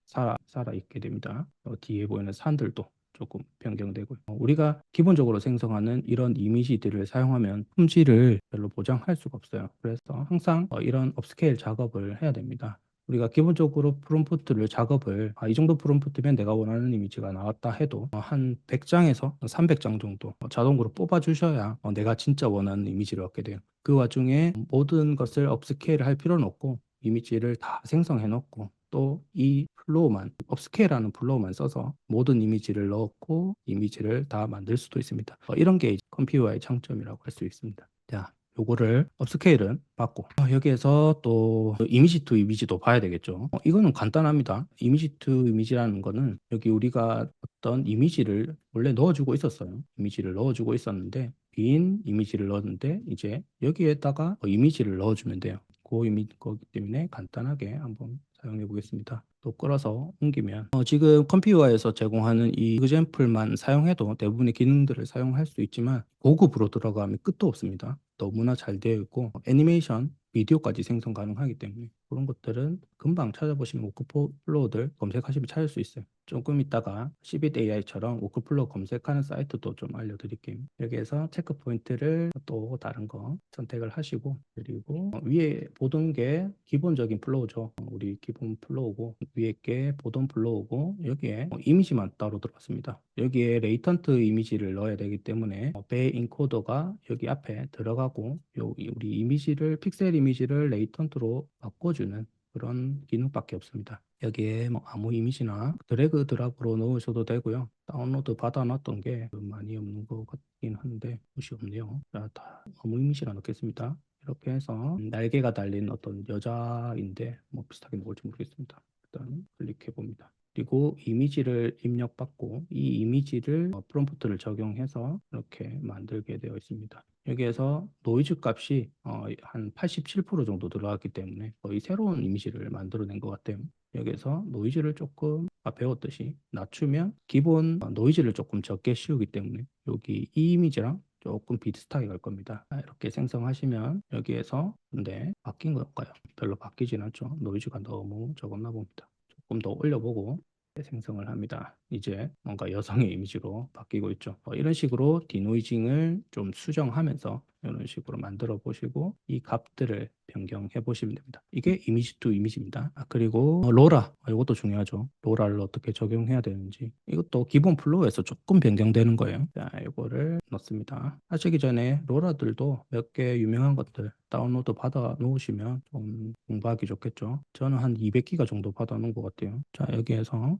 살아 있게 됩니다. 뒤에 보이는 산들도 조금 변경되고요. 우리가 기본적으로 생성하는 이런 이미지들을 사용하면 품질을 별로 보장할 수가 없어요. 그래서 항상 이런 업스케일 작업을 해야 됩니다. 우리가 기본적으로 프롬프트를 작업을 이 정도 프롬프트면 내가 원하는 이미지가 나왔다 해도 한 100장에서 300장 정도 자동으로 뽑아 주셔야 내가 진짜 원하는 이미지를 얻게 돼요. 그 와중에 모든 것을 업스케일 할 필요는 없고 이미지를 다 생성해 놓고 또 이 플로우만 업스케일하는 플로우만 써서 모든 이미지를 넣고 이미지를 다 만들 수도 있습니다. 이런 게 컴퓨터의 장점이라고 할 수 있습니다. 자, 요거를 업스케일은 받고 여기에서 또 이미지 투 이미지도 봐야 되겠죠. 이거는 간단합니다. 이미지 투 이미지라는 거는 여기 우리가 어떤 이미지를 원래 넣어주고 있었어요. 이미지를 넣어주고 있었는데 빈 이미지를 넣었는데 이제 여기에다가 이미지를 넣어주면 돼요. 그 이미지 거기 때문에 간단하게 한번 사용해 보겠습니다. 또 끌어서 옮기면 지금 컴퓨터에서 제공하는 이 example만 사용해도 대부분의 기능들을 사용할 수 있지만 고급으로 들어가면 끝도 없습니다. 너무나 잘 되어 있고 애니메이션, 비디오까지 생성 가능하기 때문에 그런 것들은 금방 찾아보시면 워크플로우들 검색하시면 찾을 수 있어요. 조금 있다가 Cbit AI처럼 워크플로우 검색하는 사이트도 좀 알려드릴게요. 여기에서 체크 포인트를 또 다른 거 선택을 하시고 그리고 위에 보던 게 기본적인 플로우죠. 우리 기본 플로우고 위에 게 보던 플로우고 여기에 이미지만 따로 들어갔습니다. 여기에 레이턴트 이미지를 넣어야 되기 때문에 배 인코더가 여기 앞에 들어가고 우리 이미지를 픽셀 이미지를 레이턴트로 바꿔주는 그런 기능밖에 없습니다. 여기에 뭐 아무 이미지나 드래그 드랍으로 넣으셔도 되고요. 다운로드 받아놨던 게 많이 없는 것 같긴 한데 옷이 없네요. 자, 다 아무 이미지나 넣겠습니다. 이렇게 해서 날개가 달린 어떤 여자인데 뭐 비슷하게 먹을지 모르겠습니다. 일단 클릭해 봅니다. 그리고 이미지를 입력받고 이 이미지를 프롬프트를 적용해서 이렇게 만들게 되어 있습니다. 여기에서 노이즈 값이 한 87% 정도 들어갔기 때문에 거의 새로운 이미지를 만들어낸 것 같아요. 여기에서 노이즈를 조금 배웠듯이 낮추면 기본 노이즈를 조금 적게 씌우기 때문에 여기 이 이미지랑 조금 비슷하게 갈 겁니다. 이렇게 생성하시면 여기에서 근데 바뀐 걸까요? 별로 바뀌진 않죠. 노이즈가 너무 적었나 봅니다. 조금 더 올려보고 생성을 합니다. 이제 뭔가 여성의 이미지로 바뀌고 있죠. 이런 식으로 디노이징을 좀 수정하면서 이런 식으로 만들어 보시고 이 값들을 변경해 보시면 됩니다. 이게 이미지 투 이미지입니다. 그리고 로라, 이것도 중요하죠. 로라를 어떻게 적용해야 되는지 이것도 기본 플로우에서 조금 변경되는 거예요. 자, 이거를 넣습니다. 하시기 전에 로라들도 몇 개 유명한 것들 다운로드 받아 놓으시면 좀 공부하기 좋겠죠. 저는 한 200기가 정도 받아 놓은 것 같아요. 자, 여기에서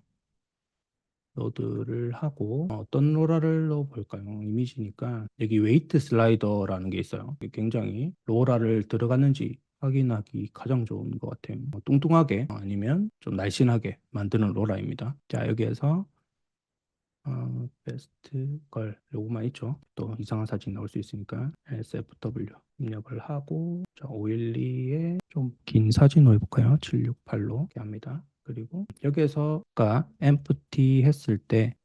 로드를 하고 어떤 로라를 넣어볼까요? 이미지니까 여기 웨이트 슬라이더라는 게 있어요. 이게 굉장히 로라를 들어갔는지 확인하기 가장 좋은 것 같아요. 뚱뚱하게 아니면 좀 날씬하게 만드는 로라입니다. 자, 여기에서 베스트 걸 요거만 있죠. 또 이상한 사진 나올 수 있으니까 SFW 입력을 하고 자, 512에 좀 긴 사진으로 해볼까요? 768로 이렇게 합니다. 그리고 여기에서 아까 empty 했을 때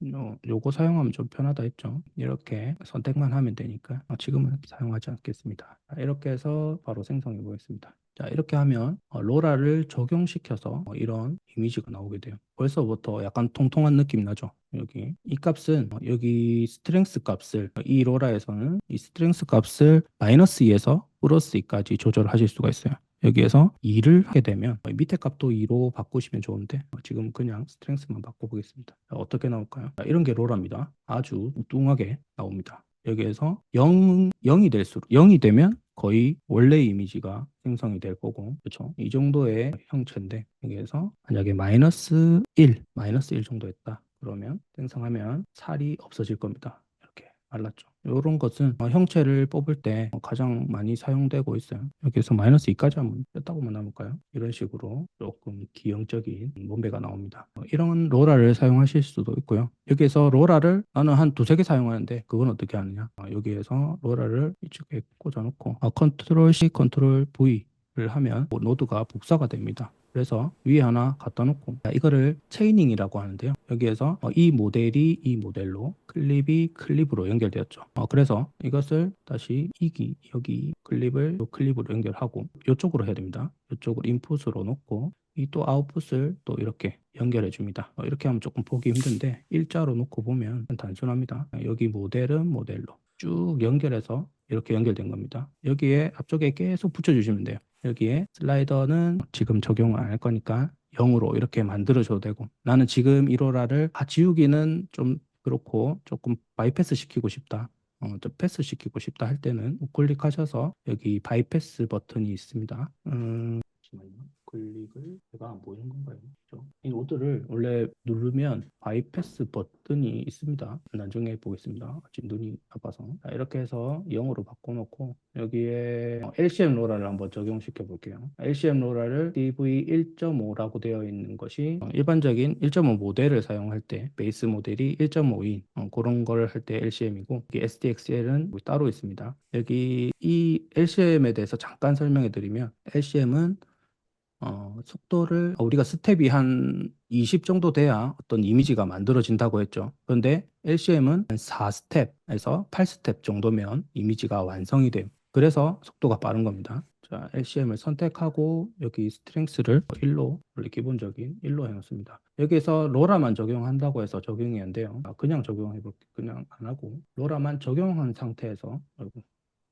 요거 사용하면 좀 편하다 했죠. 이렇게 선택만 하면 되니까 지금은 사용하지 않겠습니다. 자, 이렇게 해서 바로 생성해 보겠습니다. 자, 이렇게 하면 로라를 적용시켜서 이런 이미지가 나오게 돼요. 벌써부터 약간 통통한 느낌 나죠? 여기 이 값은 여기 스트렝스 값을 이 로라에서는 이 스트렝스 값을 마이너스 2에서 플러스 2까지 조절하실 수가 있어요. 여기에서 2를 하게 되면 밑에 값도 2로 바꾸시면 좋은데 지금 그냥 스트렝스만 바꿔보겠습니다. 자, 어떻게 나올까요? 자, 이런 게 로라입니다. 아주 뚱뚱하게 나옵니다. 여기에서 0이 될수록 0이 되면 거의 원래 이미지가 생성이 될 거고 그렇죠? 이 정도의 형체인데 여기에서 만약에 마이너스 1 정도 했다. 그러면 생성하면 살이 없어질 겁니다. 이렇게 말랐죠. 이런 것은 형체를 뽑을 때 가장 많이 사용되고 있어요. 여기서 마이너스 2까지 한번 뺐다고만 남을까요? 이런 식으로 조금 기형적인 몸배가 나옵니다. 이런 로라를 사용하실 수도 있고요. 여기에서 로라를 나는 한 두세 개 사용하는데 그건 어떻게 하느냐? 여기에서 로라를 이쪽에 꽂아놓고 컨트롤 C, 컨트롤 V를 하면 노드가 복사가 됩니다. 그래서 위에 하나 갖다 놓고 이거를 체이닝이라고 하는데요. 여기에서 이 모델이 이 모델로 클립이 클립으로 연결되었죠. 그래서 이것을 다시 여기 클립을 이 클립으로 연결하고 이쪽으로 해야 됩니다. 이쪽으로 인풋으로 놓고 이 또 아웃풋을 또 이렇게 연결해 줍니다. 이렇게 하면 조금 보기 힘든데 일자로 놓고 보면 단순합니다. 여기 모델은 모델로 쭉 연결해서 이렇게 연결된 겁니다. 여기에 앞쪽에 계속 붙여주시면 돼요. 여기에 슬라이더는 지금 적용 안 할 거니까 0으로 이렇게 만들어줘도 되고 나는 지금 1호라를 지우기는 좀 그렇고 조금 바이패스 시키고 싶다. 좀 패스 시키고 싶다 할 때는 우클릭하셔서 여기 바이패스 버튼이 있습니다. 잠시만요. 클릭을 제가 안 보이는 건가요? 그렇죠? 이 노드를 원래 누르면 바이패스 버튼이 있습니다. 나중에 보겠습니다. 지금 눈이 아파서. 자, 이렇게 해서 0으로 바꿔놓고 여기에 LCM 로라를 한번 적용시켜 볼게요. LCM 로라를 DV 1.5라고 되어 있는 것이 일반적인 1.5 모델을 사용할 때 베이스 모델이 1.5인 그런 걸 할 때 LCM이고 SDXL은 따로 있습니다. 여기 이 LCM에 대해서 잠깐 설명해 드리면 LCM은 속도를 우리가 스텝이 한 20 정도 돼야 어떤 이미지가 만들어진다고 했죠. 그런데 LCM은 한 4스텝에서 8스텝 정도면 이미지가 완성이 돼요. 그래서 속도가 빠른 겁니다. 자, LCM을 선택하고 여기 스트렝스를 1로 원래 기본적인 1로 해놓습니다. 여기서 로라만 적용한다고 해서 적용이 안 돼요. 그냥 적용해 볼게요. 그냥 안 하고 로라만 적용한 상태에서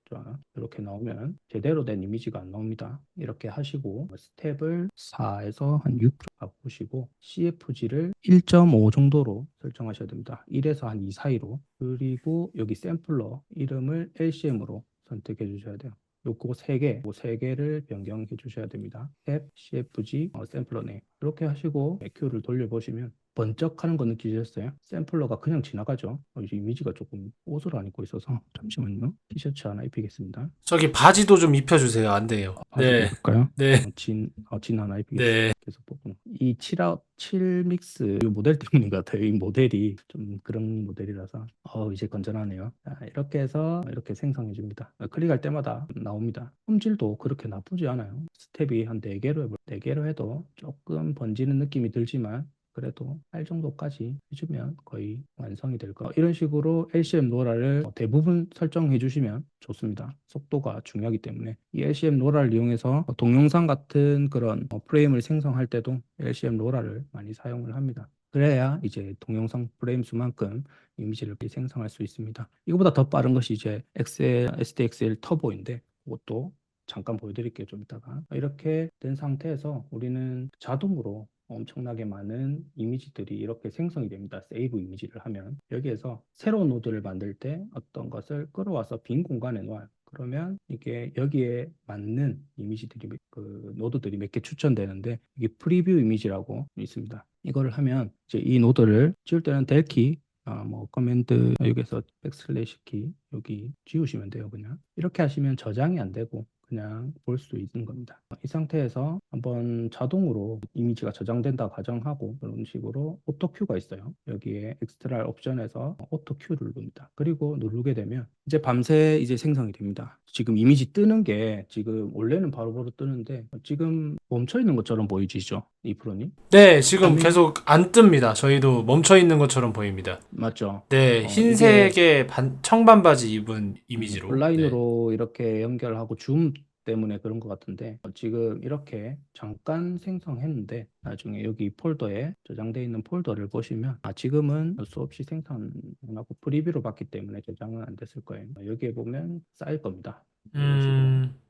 자, 이렇게 나오면 제대로 된 이미지가 안 나옵니다. 이렇게 하시고 스텝을 4에서 한 6 바꾸시고 CFG를 1.5 정도로 설정하셔야 됩니다. 1에서 한 2 사이로. 그리고 여기 샘플러 이름을 LCM으로 선택해 주셔야 돼요. 요거 3개, 요 3개를 변경해 주셔야 됩니다. 탭, CFG, 샘플러 네임. 이렇게 하시고 EQ를 돌려보시면 번쩍하는 거 느끼셨어요? 샘플러가 그냥 지나가죠. 이제 이미지가 조금 옷을 안 입고 있어서 잠시만요. 티셔츠 하나 입히겠습니다. 저기 바지도 좀 입혀주세요. 안 돼요. 바지도 네. 입을까요? 네. 진 하나 입히겠습니다. 네. 계속 뽑고 이 7믹스 이 모델 때문인 것 같아요. 이 모델이 좀 그런 모델이라서 이제 건전하네요. 자, 이렇게 해서 이렇게 생성해 줍니다. 클릭할 때마다 나옵니다. 품질도 그렇게 나쁘지 않아요. 스텝이 한 4개로 해도 조금 번지는 느낌이 들지만 그래도 할 정도까지 해주면 거의 완성이 될 거. 이런 식으로 LCM 로라를 대부분 설정해 주시면 좋습니다. 속도가 중요하기 때문에 이 LCM 로라를 이용해서 동영상 같은 그런 프레임을 생성할 때도 LCM 로라를 많이 사용을 합니다. 그래야 이제 동영상 프레임 수만큼 이미지를 생성할 수 있습니다. 이거보다 더 빠른 것이 이제 SDXL 터보인데 그것도 잠깐 보여드릴게요. 좀 이따가. 이렇게 된 상태에서 우리는 자동으로 엄청나게 많은 이미지들이 이렇게 생성이 됩니다. 세이브 이미지를 하면 여기에서 새로운 노드를 만들 때 어떤 것을 끌어와서 빈 공간에 놓아요. 그러면 이게 여기에 맞는 이미지들이 그 노드들이 몇 개 추천되는데 이게 프리뷰 이미지라고 있습니다. 이거를 하면 이제 이 노드를 지울 때는 델키 뭐 커맨드 여기서 백슬래시 키 여기 지우시면 돼요. 그냥 이렇게 하시면 저장이 안 되고 그냥 볼 수 있는 겁니다. 이 상태에서 한번 자동으로 이미지가 저장된다 가정하고 그런 식으로 오토큐가 있어요. 여기에 엑스트라 옵션에서 오토큐를 누릅니다. 그리고 누르게 되면 이제 밤새 이제 생성이 됩니다. 지금 이미지 뜨는 게 지금 원래는 바로바로 뜨는데 지금 멈춰 있는 것처럼 보이시죠? 이 프로님? 네, 지금 화면이 계속 안 뜹니다. 저희도 멈춰 있는 것처럼 보입니다. 맞죠? 네, 이게 흰색의 청반 바지 입은 이미지로. 네. 온라인으로 이렇게 연결하고 줌 때문에 그런 것 같은데 지금 이렇게 잠깐 생성했는데 나중에 여기 폴더에 저장되어 있는 폴더를 보시면 지금은 수없이 생성하고 프리뷰로 봤기 때문에 저장은 안 됐을 거예요. 여기에 보면 쌓일 겁니다. 이런 식으로.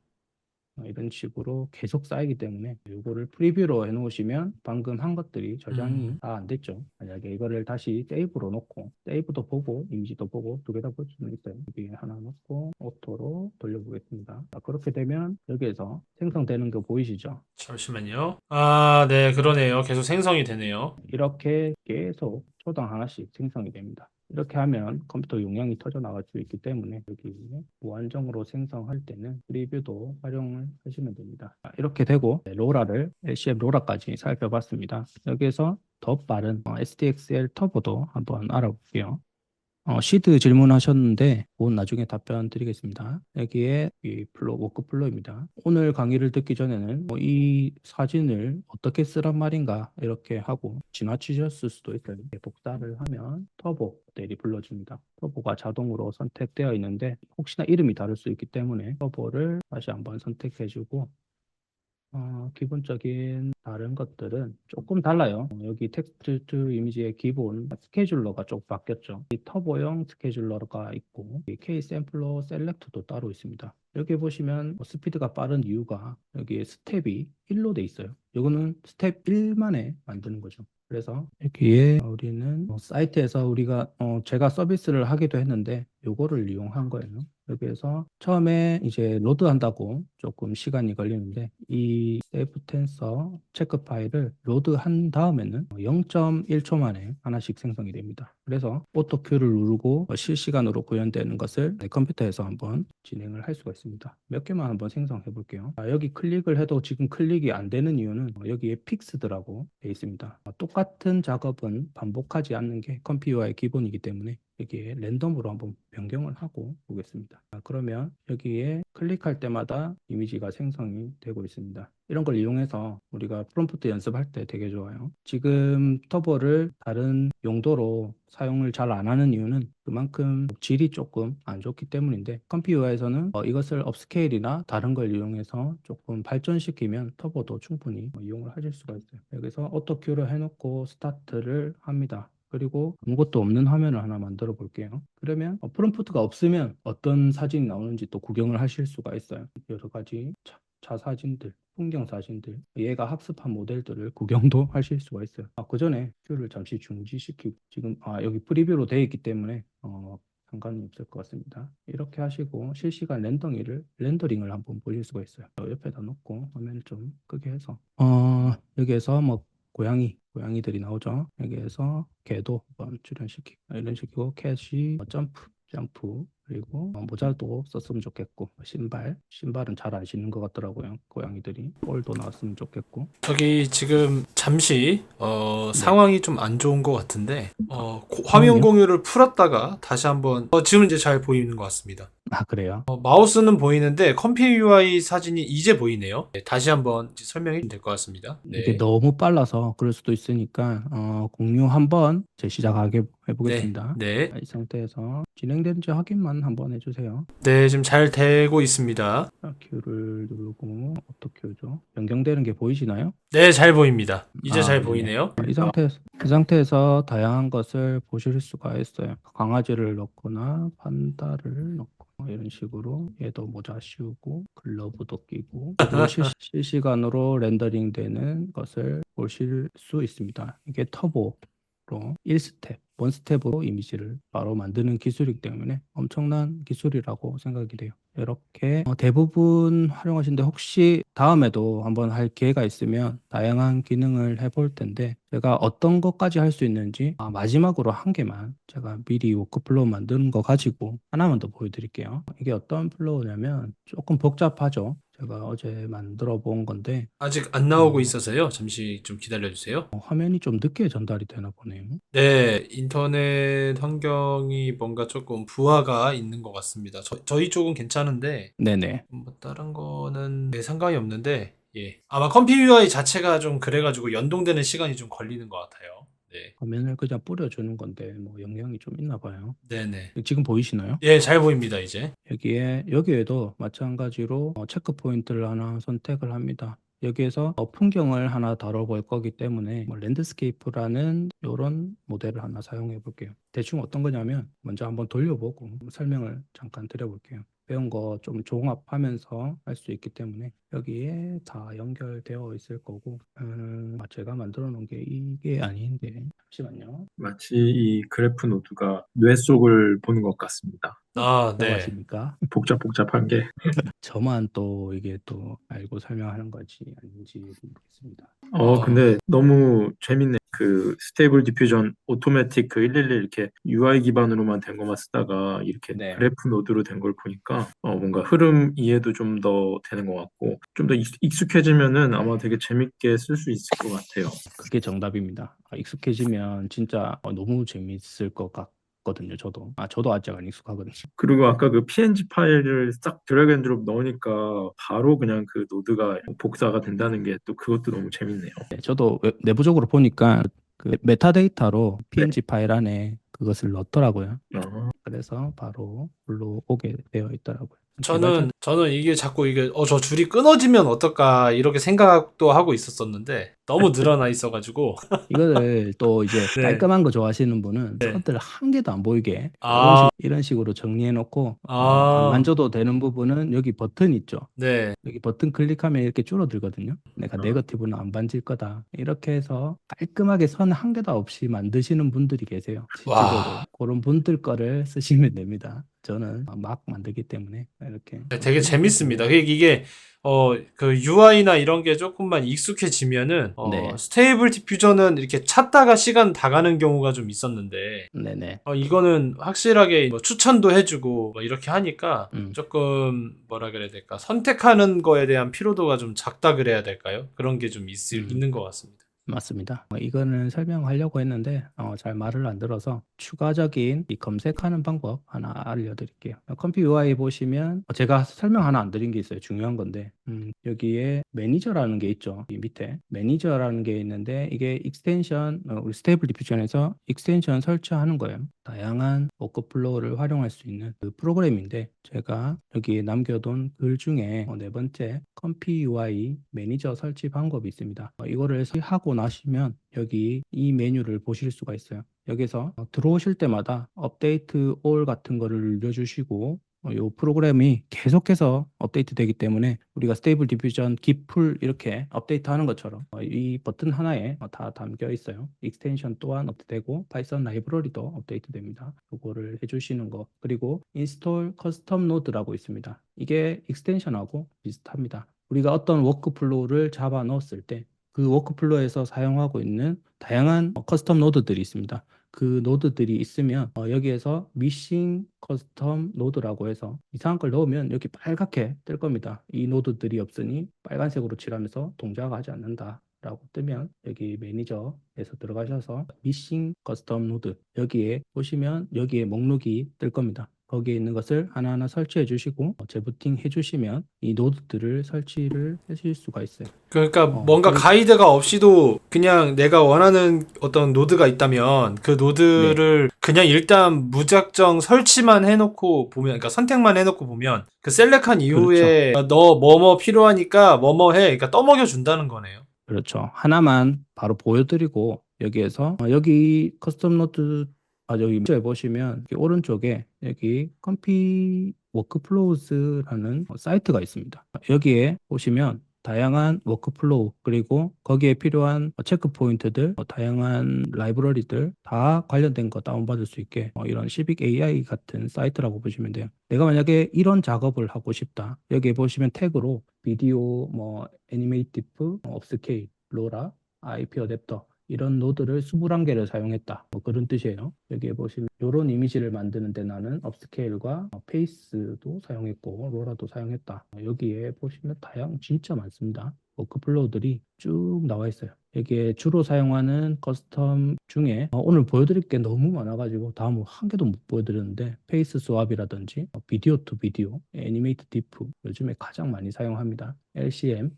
이런 식으로 계속 쌓이기 때문에 이거를 프리뷰로 해놓으시면 방금 한 것들이 저장이 다 안 됐죠. 만약에 이거를 다시 세이브로 놓고 세이브도 보고 이미지도 보고 두 개 다 볼 수는 있어요. 여기 하나 놓고 오토로 돌려보겠습니다. 그렇게 되면 여기에서 생성되는 거 보이시죠? 잠시만요. 아, 네, 그러네요. 계속 생성이 되네요. 이렇게 계속 초당 하나씩 생성이 됩니다. 이렇게 하면 컴퓨터 용량이 터져 나갈 수 있기 때문에 여기 무한정으로 생성할 때는 프리뷰도 활용을 하시면 됩니다. 이렇게 되고 로라를 LCM 로라까지 살펴봤습니다. 여기에서 더 빠른 SDXL 터보도 한번 알아볼게요. 시드 질문하셨는데 그건 나중에 답변 드리겠습니다. 여기에 이 워크플로우입니다. 오늘 강의를 듣기 전에는 이 사진을 어떻게 쓰란 말인가 이렇게 하고 지나치셨을 수도 있어요. 이렇게 복사를 하면 터보 모델이 불러줍니다. 터보가 자동으로 선택되어 있는데 혹시나 이름이 다를 수 있기 때문에 터보를 다시 한번 선택해주고 기본적인 다른 것들은 조금 달라요. 여기 텍스트 투 이미지의 기본 스케줄러가 좀 바뀌었죠. 이 터보용 스케줄러가 있고 이 K 샘플러 셀렉트도 따로 있습니다. 여기 보시면 스피드가 빠른 이유가 여기에 스텝이 1로 돼 있어요. 이거는 스텝 1만에 만드는 거죠. 그래서 여기에 우리는 사이트에서 우리가 제가 서비스를 하기도 했는데 요거를 이용한 거예요. 여기에서 처음에 이제 로드한다고 조금 시간이 걸리는데 이 세이브 텐서 체크 파일을 로드한 다음에는 0.1초 만에 하나씩 생성이 됩니다. 그래서 오토큐를 누르고 실시간으로 구현되는 것을 컴퓨터에서 한번 진행을 할 수가 있습니다. 몇 개만 한번 생성해 볼게요. 여기 클릭을 해도 지금 클릭이 안 되는 이유는 여기에 픽스드라고 되어 있습니다. 똑같은 작업은 반복하지 않는 게 컴퓨터의 기본이기 때문에 여기에 랜덤으로 한번 변경을 하고 보겠습니다. 그러면 여기에 클릭할 때마다 이미지가 생성이 되고 있습니다. 이런 걸 이용해서 우리가 프롬프트 연습할 때 되게 좋아요. 지금 터보를 다른 용도로 사용을 잘 안 하는 이유는 그만큼 질이 조금 안 좋기 때문인데 컴퓨터에서는 이것을 업스케일이나 다른 걸 이용해서 조금 발전시키면 터보도 충분히 이용을 하실 수가 있어요. 여기서 오토큐를 해놓고 스타트를 합니다. 그리고 아무것도 없는 화면을 하나 만들어 볼게요. 그러면 프롬프트가 없으면 어떤 사진이 나오는지 또 구경을 하실 수가 있어요. 여러 가지 차 사진들, 풍경 사진들, 얘가 학습한 모델들을 구경도 하실 수가 있어요. 그 전에 큐를 잠시 중지시키고 지금 여기 프리뷰로 되어 있기 때문에 상관이 없을 것 같습니다. 이렇게 하시고 실시간 렌더링을 한번 보실 수가 있어요. 옆에다 놓고 화면을 좀 크게 해서 여기에서 뭐 고양이들이 나오죠. 여기에서 개도 한번 출연시키고 이런 식으로 캣이 점프 그리고 모자도 썼으면 좋겠고 신발은 잘 안 신는 것 같더라고요. 고양이들이 볼도 나왔으면 좋겠고 저기 지금 잠시 네. 상황이 좀 안 좋은 것 같은데 화면 상황이요? 공유를 풀었다가 다시 한번 지금 이제 잘 보이는 것 같습니다. 아, 그래요? 마우스는 보이는데 컴피 UI 사진이 이제 보이네요. 네, 다시 한번 설명해 주면 될 것 같습니다. 이게 네. 너무 빨라서 그럴 수도 있으니까 공유 한번 시작하게 네. 해보겠습니다. 네. 이 상태에서 진행되는지 확인만 한번 해주세요. 네, 지금 잘 되고 있습니다. Q를 누르고 오토 큐죠. 변경되는 게 보이시나요? 네, 잘 보입니다. 이제 잘 네. 보이네요. 이 상태에서 다양한 것을 보실 수가 있어요. 강아지를 넣거나 판다를 넣고 이런 식으로 얘도 모자 씌우고 글러브도 끼고 얘도 실시간으로 렌더링 되는 것을 보실 수 있습니다. 이게 터보로 1스텝, 원스텝으로 이미지를 바로 만드는 기술이기 때문에 엄청난 기술이라고 생각이 돼요. 이렇게 대부분 활용하시는데 혹시 다음에도 한번 할 기회가 있으면 다양한 기능을 해볼 텐데 제가 어떤 것까지 할 수 있는지 마지막으로 한 개만 제가 미리 워크플로우 만드는 거 가지고 하나만 더 보여드릴게요. 이게 어떤 플로우냐면 조금 복잡하죠. 제가 어제 만들어 본 건데 아직 안 나오고 있어서요. 잠시 좀 기다려 주세요. 화면이 좀 늦게 전달이 되나 보네요. 네, 인터넷 환경이 뭔가 조금 부하가 있는 것 같습니다. 저희 쪽은 괜찮은데, 네네. 뭐 다른 거는 네, 상관이 없는데, 예. 아마 컴피 UI 자체가 좀 그래가지고 연동되는 시간이 좀 걸리는 것 같아요. 네. 화면을 그냥 뿌려주는 건데 뭐 영향이 좀 있나 봐요. 네네. 지금 보이시나요? 예, 잘 보입니다, 이제. 여기에도 마찬가지로 체크 포인트를 하나 선택을 합니다. 여기에서 풍경을 하나 다뤄볼 거기 때문에 뭐 랜드스케이프라는 이런 모델을 하나 사용해 볼게요. 대충 어떤 거냐면 먼저 한번 돌려보고 설명을 잠깐 드려볼게요. 배운 거 좀 종합하면서 할 수 있기 때문에 여기에 다 연결되어 있을 거고 제가 만들어 놓은 게 이게 아닌데 잠시만요. 마치 이 그래프 노드가 뇌 속을 보는 것 같습니다. 아, 라고 네. 하십니까? 복잡복잡한 게. 저만 또 이게 또 알고 설명하는 건지 아닌지 모르겠습니다. 근데 너무 재밌네. 그 스테이블 디퓨전 오토매틱 그 111 이렇게 UI 기반으로만 된 것만 쓰다가 이렇게 네, 그래프 노드로 된 걸 보니까 뭔가 흐름 이해도 좀 더 되는 것 같고 좀 더 익숙해지면은 아마 되게 재밌게 쓸 수 있을 것 같아요. 그게 정답입니다. 익숙해지면 진짜 너무 재밌을 것 같거든요. 저도 아직 안 익숙하거든요. 그리고 아까 그 PNG 파일을 싹 드래그 앤 드롭 넣으니까 바로 그냥 그 노드가 복사가 된다는 게 또 그것도 너무 재밌네요. 네, 저도 내부적으로 보니까 그 메타데이터로 네. PNG 파일 안에 그것을 넣더라고요. 아, 그래서 바로 불러오게 되어 있더라고요. 저는 이게 자꾸 저 줄이 끊어지면 어떨까, 이렇게 생각도 하고 있었었는데, 너무 늘어나 있어가지고, 이거를 또 이제 네. 깔끔한 거 좋아하시는 분은 네. 폰트를 한 개도 안 보이게 아, 이런 식으로 정리해 놓고 안 아, 만져도 되는 부분은 여기 버튼 있죠. 네. 여기 버튼 클릭하면 이렇게 줄어들거든요. 내가 아. 네거티브는 안 만질 거다. 이렇게 해서 깔끔하게 선 한 개도 없이 만드시는 분들이 계세요. 실질적으로. 와, 그런 분들 거를 쓰시면 됩니다. 저는 막 만들기 때문에 이렇게 되게 재밌습니다. 재밌거든요. 그 UI나 이런 게 조금만 익숙해지면은, 네, 스테이블 디퓨저는 이렇게 찾다가 시간 다 가는 경우가 좀 있었는데, 네네. 이거는 확실하게 뭐 추천도 해주고 뭐 이렇게 하니까 음. 조금 뭐라 그래야 될까? 선택하는 거에 대한 피로도가 좀 작다 그래야 될까요? 그런 게 좀 음. 있는 것 같습니다. 맞습니다. 이거는 설명하려고 했는데 잘 말을 안 들어서 추가적인 이 검색하는 방법 하나 알려드릴게요. 컴피 UI 보시면 제가 설명 하나 안 드린 게 있어요. 중요한 건데 여기에 매니저라는 게 있죠. 이 밑에 매니저라는 게 있는데 이게 익스텐션 우리 스테이블 디퓨전에서 익스텐션 설치하는 거예요. 다양한 워크플로우를 활용할 수 있는 그 프로그램인데 제가 여기에 남겨둔 글 중에 네 번째 컴피 UI 매니저 설치 방법이 있습니다. 이거를 하고 나시면 여기 이 메뉴를 보실 수가 있어요. 여기서 들어오실 때마다 업데이트 올 같은 거를 눌러주시고 이 프로그램이 계속해서 업데이트 되기 때문에 우리가 스테이블 디퓨전 기풀 이렇게 업데이트 하는 것처럼 이 버튼 하나에 다 담겨 있어요. 익스텐션 또한 업데이트되고 파이썬 라이브러리도 업데이트 됩니다. 그거를 해주시는 거 그리고 인스톨 커스텀 노드라고 있습니다. 이게 익스텐션하고 비슷합니다. 우리가 어떤 워크플로우를 잡아 넣었을 때 그 워크플로우에서 사용하고 있는 다양한 커스텀 노드들이 있습니다. 그 노드들이 있으면 여기에서 미싱 커스텀 노드라고 해서 이상한 걸 넣으면 여기 빨갛게 뜰 겁니다. 이 노드들이 없으니 빨간색으로 칠하면서 동작하지 않는다. 라고 뜨면 여기 매니저에서 들어가셔서 미싱 커스텀 노드 여기에 보시면 여기에 목록이 뜰 겁니다. 거기에 있는 것을 하나하나 설치해 주시고 재부팅 해 주시면 이 노드들을 설치를 하실 수가 있어요. 그러니까 뭔가 그리고 가이드가 없이도 그냥 내가 원하는 어떤 노드가 있다면 그 네, 노드를 그냥 일단 무작정 설치만 해놓고 보면, 그러니까 선택만 해놓고 보면 그 셀렉한 그렇죠. 이후에 너 뭐뭐 필요하니까 뭐뭐 해. 그러니까 떠먹여 준다는 거네요. 그렇죠. 하나만 바로 보여드리고 여기에서 여기 커스텀 노드 여기 해 보시면 여기 오른쪽에 여기 컴피 워크플로우즈라는 사이트가 있습니다. 여기에 보시면 다양한 워크플로우 그리고 거기에 필요한 체크 포인트들, 다양한 라이브러리들 다 관련된 거 다운받을 수 있게 이런 시빅 AI 같은 사이트라고 보시면 돼요. 내가 만약에 이런 작업을 하고 싶다. 여기에 보시면 태그로 비디오, 애니메이티브, 업스케일, 로라, IP 어댑터 이런 노드를 21개를 사용했다. 그런 뜻이에요. 여기에 보시면 이런 이미지를 만드는데 나는 업스케일과 페이스도 사용했고 로라도 사용했다. 여기에 보시면 진짜 많습니다. 워크플로우들이 쭉 나와 있어요. 여기에 주로 사용하는 커스텀 중에 오늘 보여드릴 게 너무 많아가지고 다음 한 개도 못 보여드렸는데 페이스 스왑이라든지 비디오 투 비디오, 애니메이트 디프 요즘에 가장 많이 사용합니다. LCM,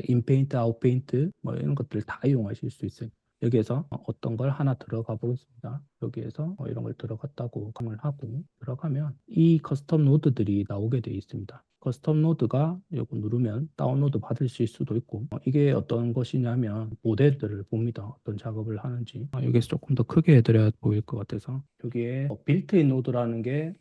인페인트, 아웃페인트 이런 것들 다 이용하실 수 있어요. 여기에서 어떤 걸 하나 들어가 보겠습니다. 여기에서 이런 걸 들어갔다고 강을 하고 들어가면 이 커스텀 노드들이 나오게 되어 있습니다. 커스텀 노드가 이거 누르면 다운로드 받으실 수도 있고 이게 어떤 것이냐면 모델들을 봅니다. 어떤 작업을 하는지 여기서 조금 더 크게 해드려야 보일 것 같아서 여기에 빌트인 노드라는 게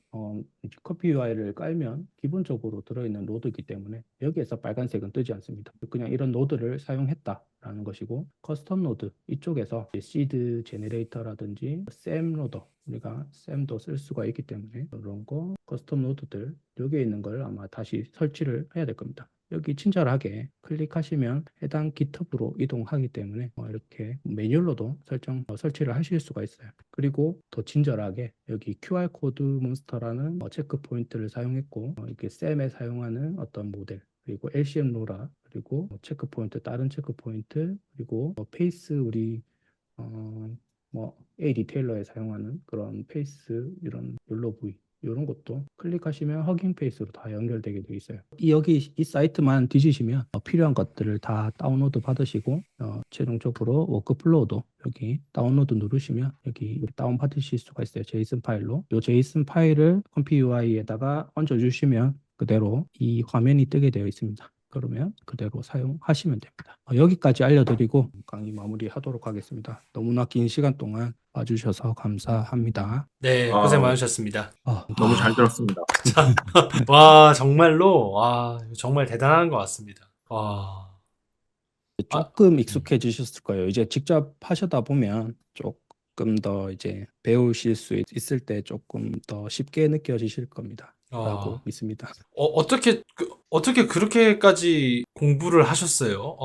커피 UI를 깔면 기본적으로 들어있는 노드이기 때문에 여기에서 빨간색은 뜨지 않습니다. 그냥 이런 노드를 사용했다라는 것이고 커스텀 노드 이쪽에서 시드 제네레이터라든지 샘 로더 우리가 샘도 쓸 수가 있기 때문에 이런 거 커스텀 노드들 여기에 있는 걸 아마 다시 설치를 해야 될 겁니다. 여기 친절하게 클릭하시면 해당 GitHub으로 이동하기 때문에 이렇게 매뉴얼로도 설치를 하실 수가 있어요. 그리고 더 친절하게 여기 QR코드 몬스터라는 체크 포인트를 사용했고 이렇게 샘에 사용하는 어떤 모델 그리고 LCM 로라 그리고 체크 포인트 다른 체크 포인트 그리고 페이스 우리 A 디테일러에 사용하는 그런 페이스 이런 욜로 부위 이런 것도 클릭하시면 허깅 페이스로 다 연결되게 되어 있어요. 여기 이 사이트만 뒤지시면 필요한 것들을 다 다운로드 받으시고 최종적으로 워크플로우도 여기 다운로드 누르시면 여기 다운 받으실 수가 있어요. 제이슨 파일로. 이 제이슨 파일을 컴피 UI에다가 얹어주시면 그대로 이 화면이 뜨게 되어 있습니다. 그러면 그대로 사용하시면 됩니다. 여기까지 알려드리고 강의 마무리하도록 하겠습니다. 너무나 긴 시간 동안 봐주셔서 감사합니다. 네, 고생 많으셨습니다. 너무 잘 들었습니다. 와, 정말로, 와, 정말 대단한 것 같습니다. 와. 조금 익숙해지셨을 거예요. 이제 직접 하시다 보면 조금 더 이제 배우실 수 있을 때 조금 더 쉽게 느껴지실 겁니다. 라고 믿습니다. 어떻게 그렇게까지 공부를 하셨어요?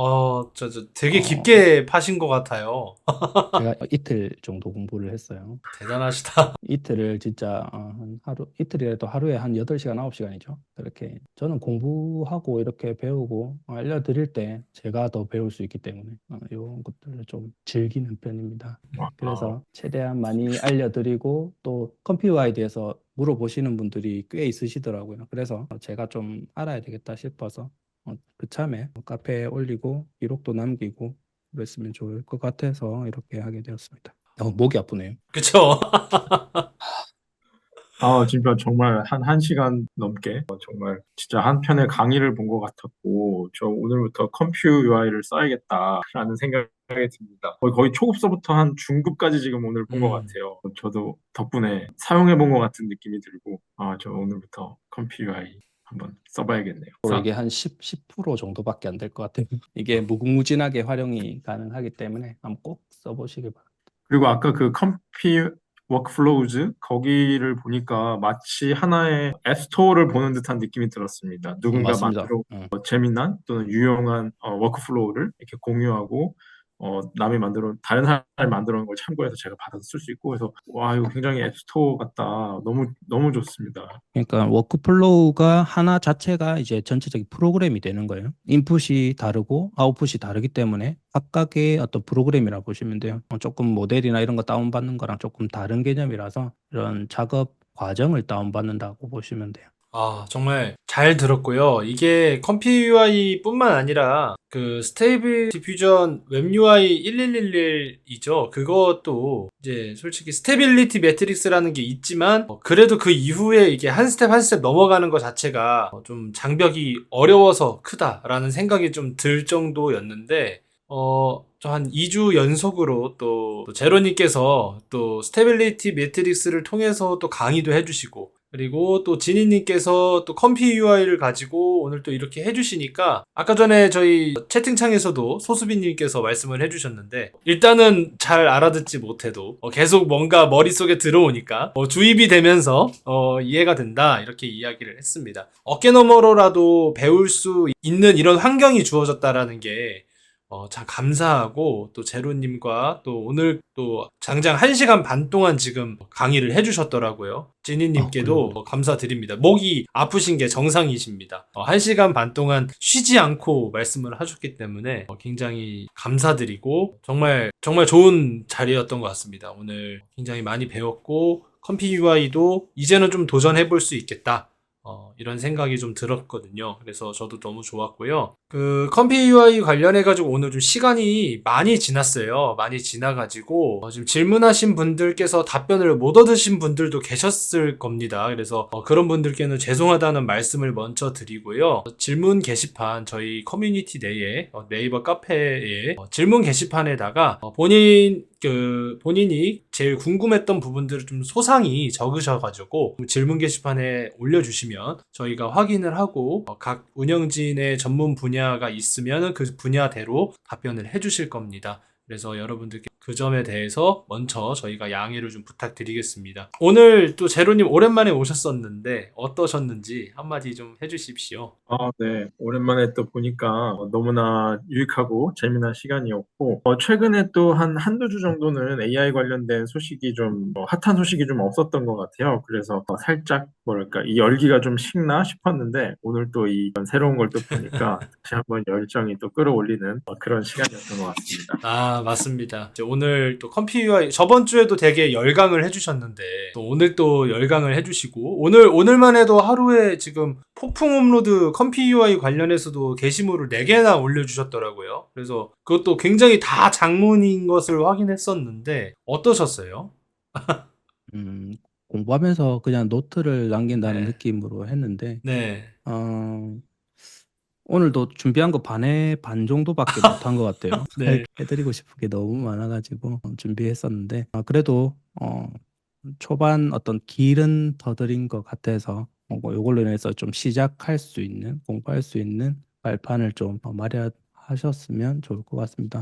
되게 깊게 파신 것 같아요. 제가 이틀 정도 공부를 했어요. 대단하시다. 이틀을 진짜 이틀이라도 하루에 한 8시간, 9시간이죠. 그렇게 저는 공부하고 이렇게 배우고 알려드릴 때 제가 더 배울 수 있기 때문에 이런 것들을 좀 즐기는 편입니다. 그래서 최대한 많이 알려드리고 또 컴퓨터에 대해서 물어보시는 분들이 꽤 있으시더라고요. 그래서 제가 좀 알아야 되겠다 싶어서 그참에 카페에 올리고 기록도 남기고 그랬으면 좋을 것 같아서 이렇게 하게 되었습니다. 목이 아프네요. 그쵸? 진짜 정말 한 1시간 넘게 정말 진짜 한 편의 강의를 본 것 같았고 저 오늘부터 컴퓨 UI를 써야겠다라는 생각이 듭니다. 거의 초급서부터 한 중급까지 지금 오늘 본 것 같아요. 저도 덕분에 사용해 본 것 같은 느낌이 들고 저 오늘부터 컴퓨 UI 한번 써봐야겠네요. 이게 한 10% 정도밖에 안 될 것 같아요. 이게 무궁무진하게 활용이 가능하기 때문에 한번 꼭 써보시길 바랍니다. 그리고 아까 그 컴피 워크플로우즈 거기를 보니까 마치 하나의 앱스토어를 보는 듯한 느낌이 들었습니다. 누군가 맞습니다. 재미난 또는 유용한 워크플로우를 이렇게 공유하고 남이 다른 사람이 만들어 놓은 걸 참고해서 제가 받아서 쓸 수 있고 그래서 와 이거 굉장히 앱스토어 같다. 너무 좋습니다. 그러니까 워크플로우가 하나 자체가 이제 전체적인 프로그램이 되는 거예요. 인풋이 다르고 아웃풋이 다르기 때문에 각각의 어떤 프로그램이라 보시면 돼요. 조금 모델이나 이런 거 다운받는 거랑 조금 다른 개념이라서 이런 작업 과정을 다운받는다고 보시면 돼요. 아, 정말 잘 들었고요. 이게 컴피 UI뿐만 아니라 그 스테이블 디퓨전 웹 UI 1111이죠. 그것도 이제 솔직히 스테빌리티 매트릭스라는 게 있지만 그래도 그 이후에 이게 한 스텝 한 스텝 넘어가는 것 자체가 좀 장벽이 어려워서 크다라는 생각이 좀 들 정도였는데 저 한 2주 연속으로 또 제로님께서 또 스테빌리티 매트릭스를 통해서 또 강의도 해주시고 그리고 또 지니님께서 또 컴피 UI를 가지고 오늘 또 이렇게 해주시니까 아까 전에 저희 채팅창에서도 소수빈님께서 말씀을 해주셨는데 일단은 잘 알아듣지 못해도 계속 뭔가 머릿속에 들어오니까 주입이 되면서 이해가 된다 이렇게 이야기를 했습니다. 어깨너머로라도 배울 수 있는 이런 환경이 주어졌다라는 게 참 감사하고 또 제로님과 또 오늘 또 장장 1시간 반 동안 지금 강의를 해주셨더라고요. 지니님께도 감사드립니다. 목이 아프신 게 정상이십니다. 1시간 반 동안 쉬지 않고 말씀을 하셨기 때문에 굉장히 감사드리고 정말 정말 좋은 자리였던 것 같습니다. 오늘 굉장히 많이 배웠고 컴피 UI도 이제는 좀 도전해볼 수 있겠다. 이런 생각이 좀 들었거든요. 그래서 저도 너무 좋았고요. 그 컴피 UI 관련해가지고 오늘 좀 시간이 많이 지났어요. 많이 지나가지고 지금 질문하신 분들께서 답변을 못 얻으신 분들도 계셨을 겁니다. 그래서 그런 분들께는 죄송하다는 말씀을 먼저 드리고요. 질문 게시판 저희 커뮤니티 내에 네이버 카페에 질문 게시판에다가 본인이 제일 궁금했던 부분들을 좀 소상히 적으셔가지고 질문 게시판에 올려주시면 저희가 확인을 하고 각 운영진의 전문 분야가 있으면 그 분야대로 답변을 해주실 겁니다. 그래서 여러분들께 그 점에 대해서 먼저 저희가 양해를 좀 부탁드리겠습니다. 오늘 또 제로님 오랜만에 오셨었는데 어떠셨는지 한마디 좀 해주십시오. 네. 오랜만에 또 보니까 너무나 유익하고 재미난 시간이었고, 최근에 또 한두 주 정도는 AI 관련된 소식이 좀, 핫한 소식이 좀 없었던 것 같아요. 그래서 살짝, 뭐랄까, 이 열기가 좀 식나 싶었는데, 오늘 또 새로운 걸 또 보니까 다시 한번 열정이 또 끌어올리는 그런 시간이었던 것 같습니다. 아, 맞습니다. 이제 오늘 또 컴피 UI 저번 주에도 되게 열강을 해주셨는데 또 오늘 또 열강을 해주시고 오늘만 해도 하루에 지금 폭풍 업로드 컴피 UI 관련해서도 게시물을 4개나 올려주셨더라고요. 그래서 그것도 굉장히 다 장문인 것을 확인했었는데 어떠셨어요? 공부하면서 그냥 노트를 남긴다는 네. 느낌으로 했는데 네. 오늘도 준비한 거 반의 반 정도밖에 못한 것 같아요. 네. 해드리고 싶은 게 너무 많아가지고 준비했었는데 그래도 초반 어떤 길은 더드린 것 같아서 이걸로 인해서 좀 시작할 수 있는 공부할 수 있는 발판을 좀 마련하셨으면 좋을 것 같습니다.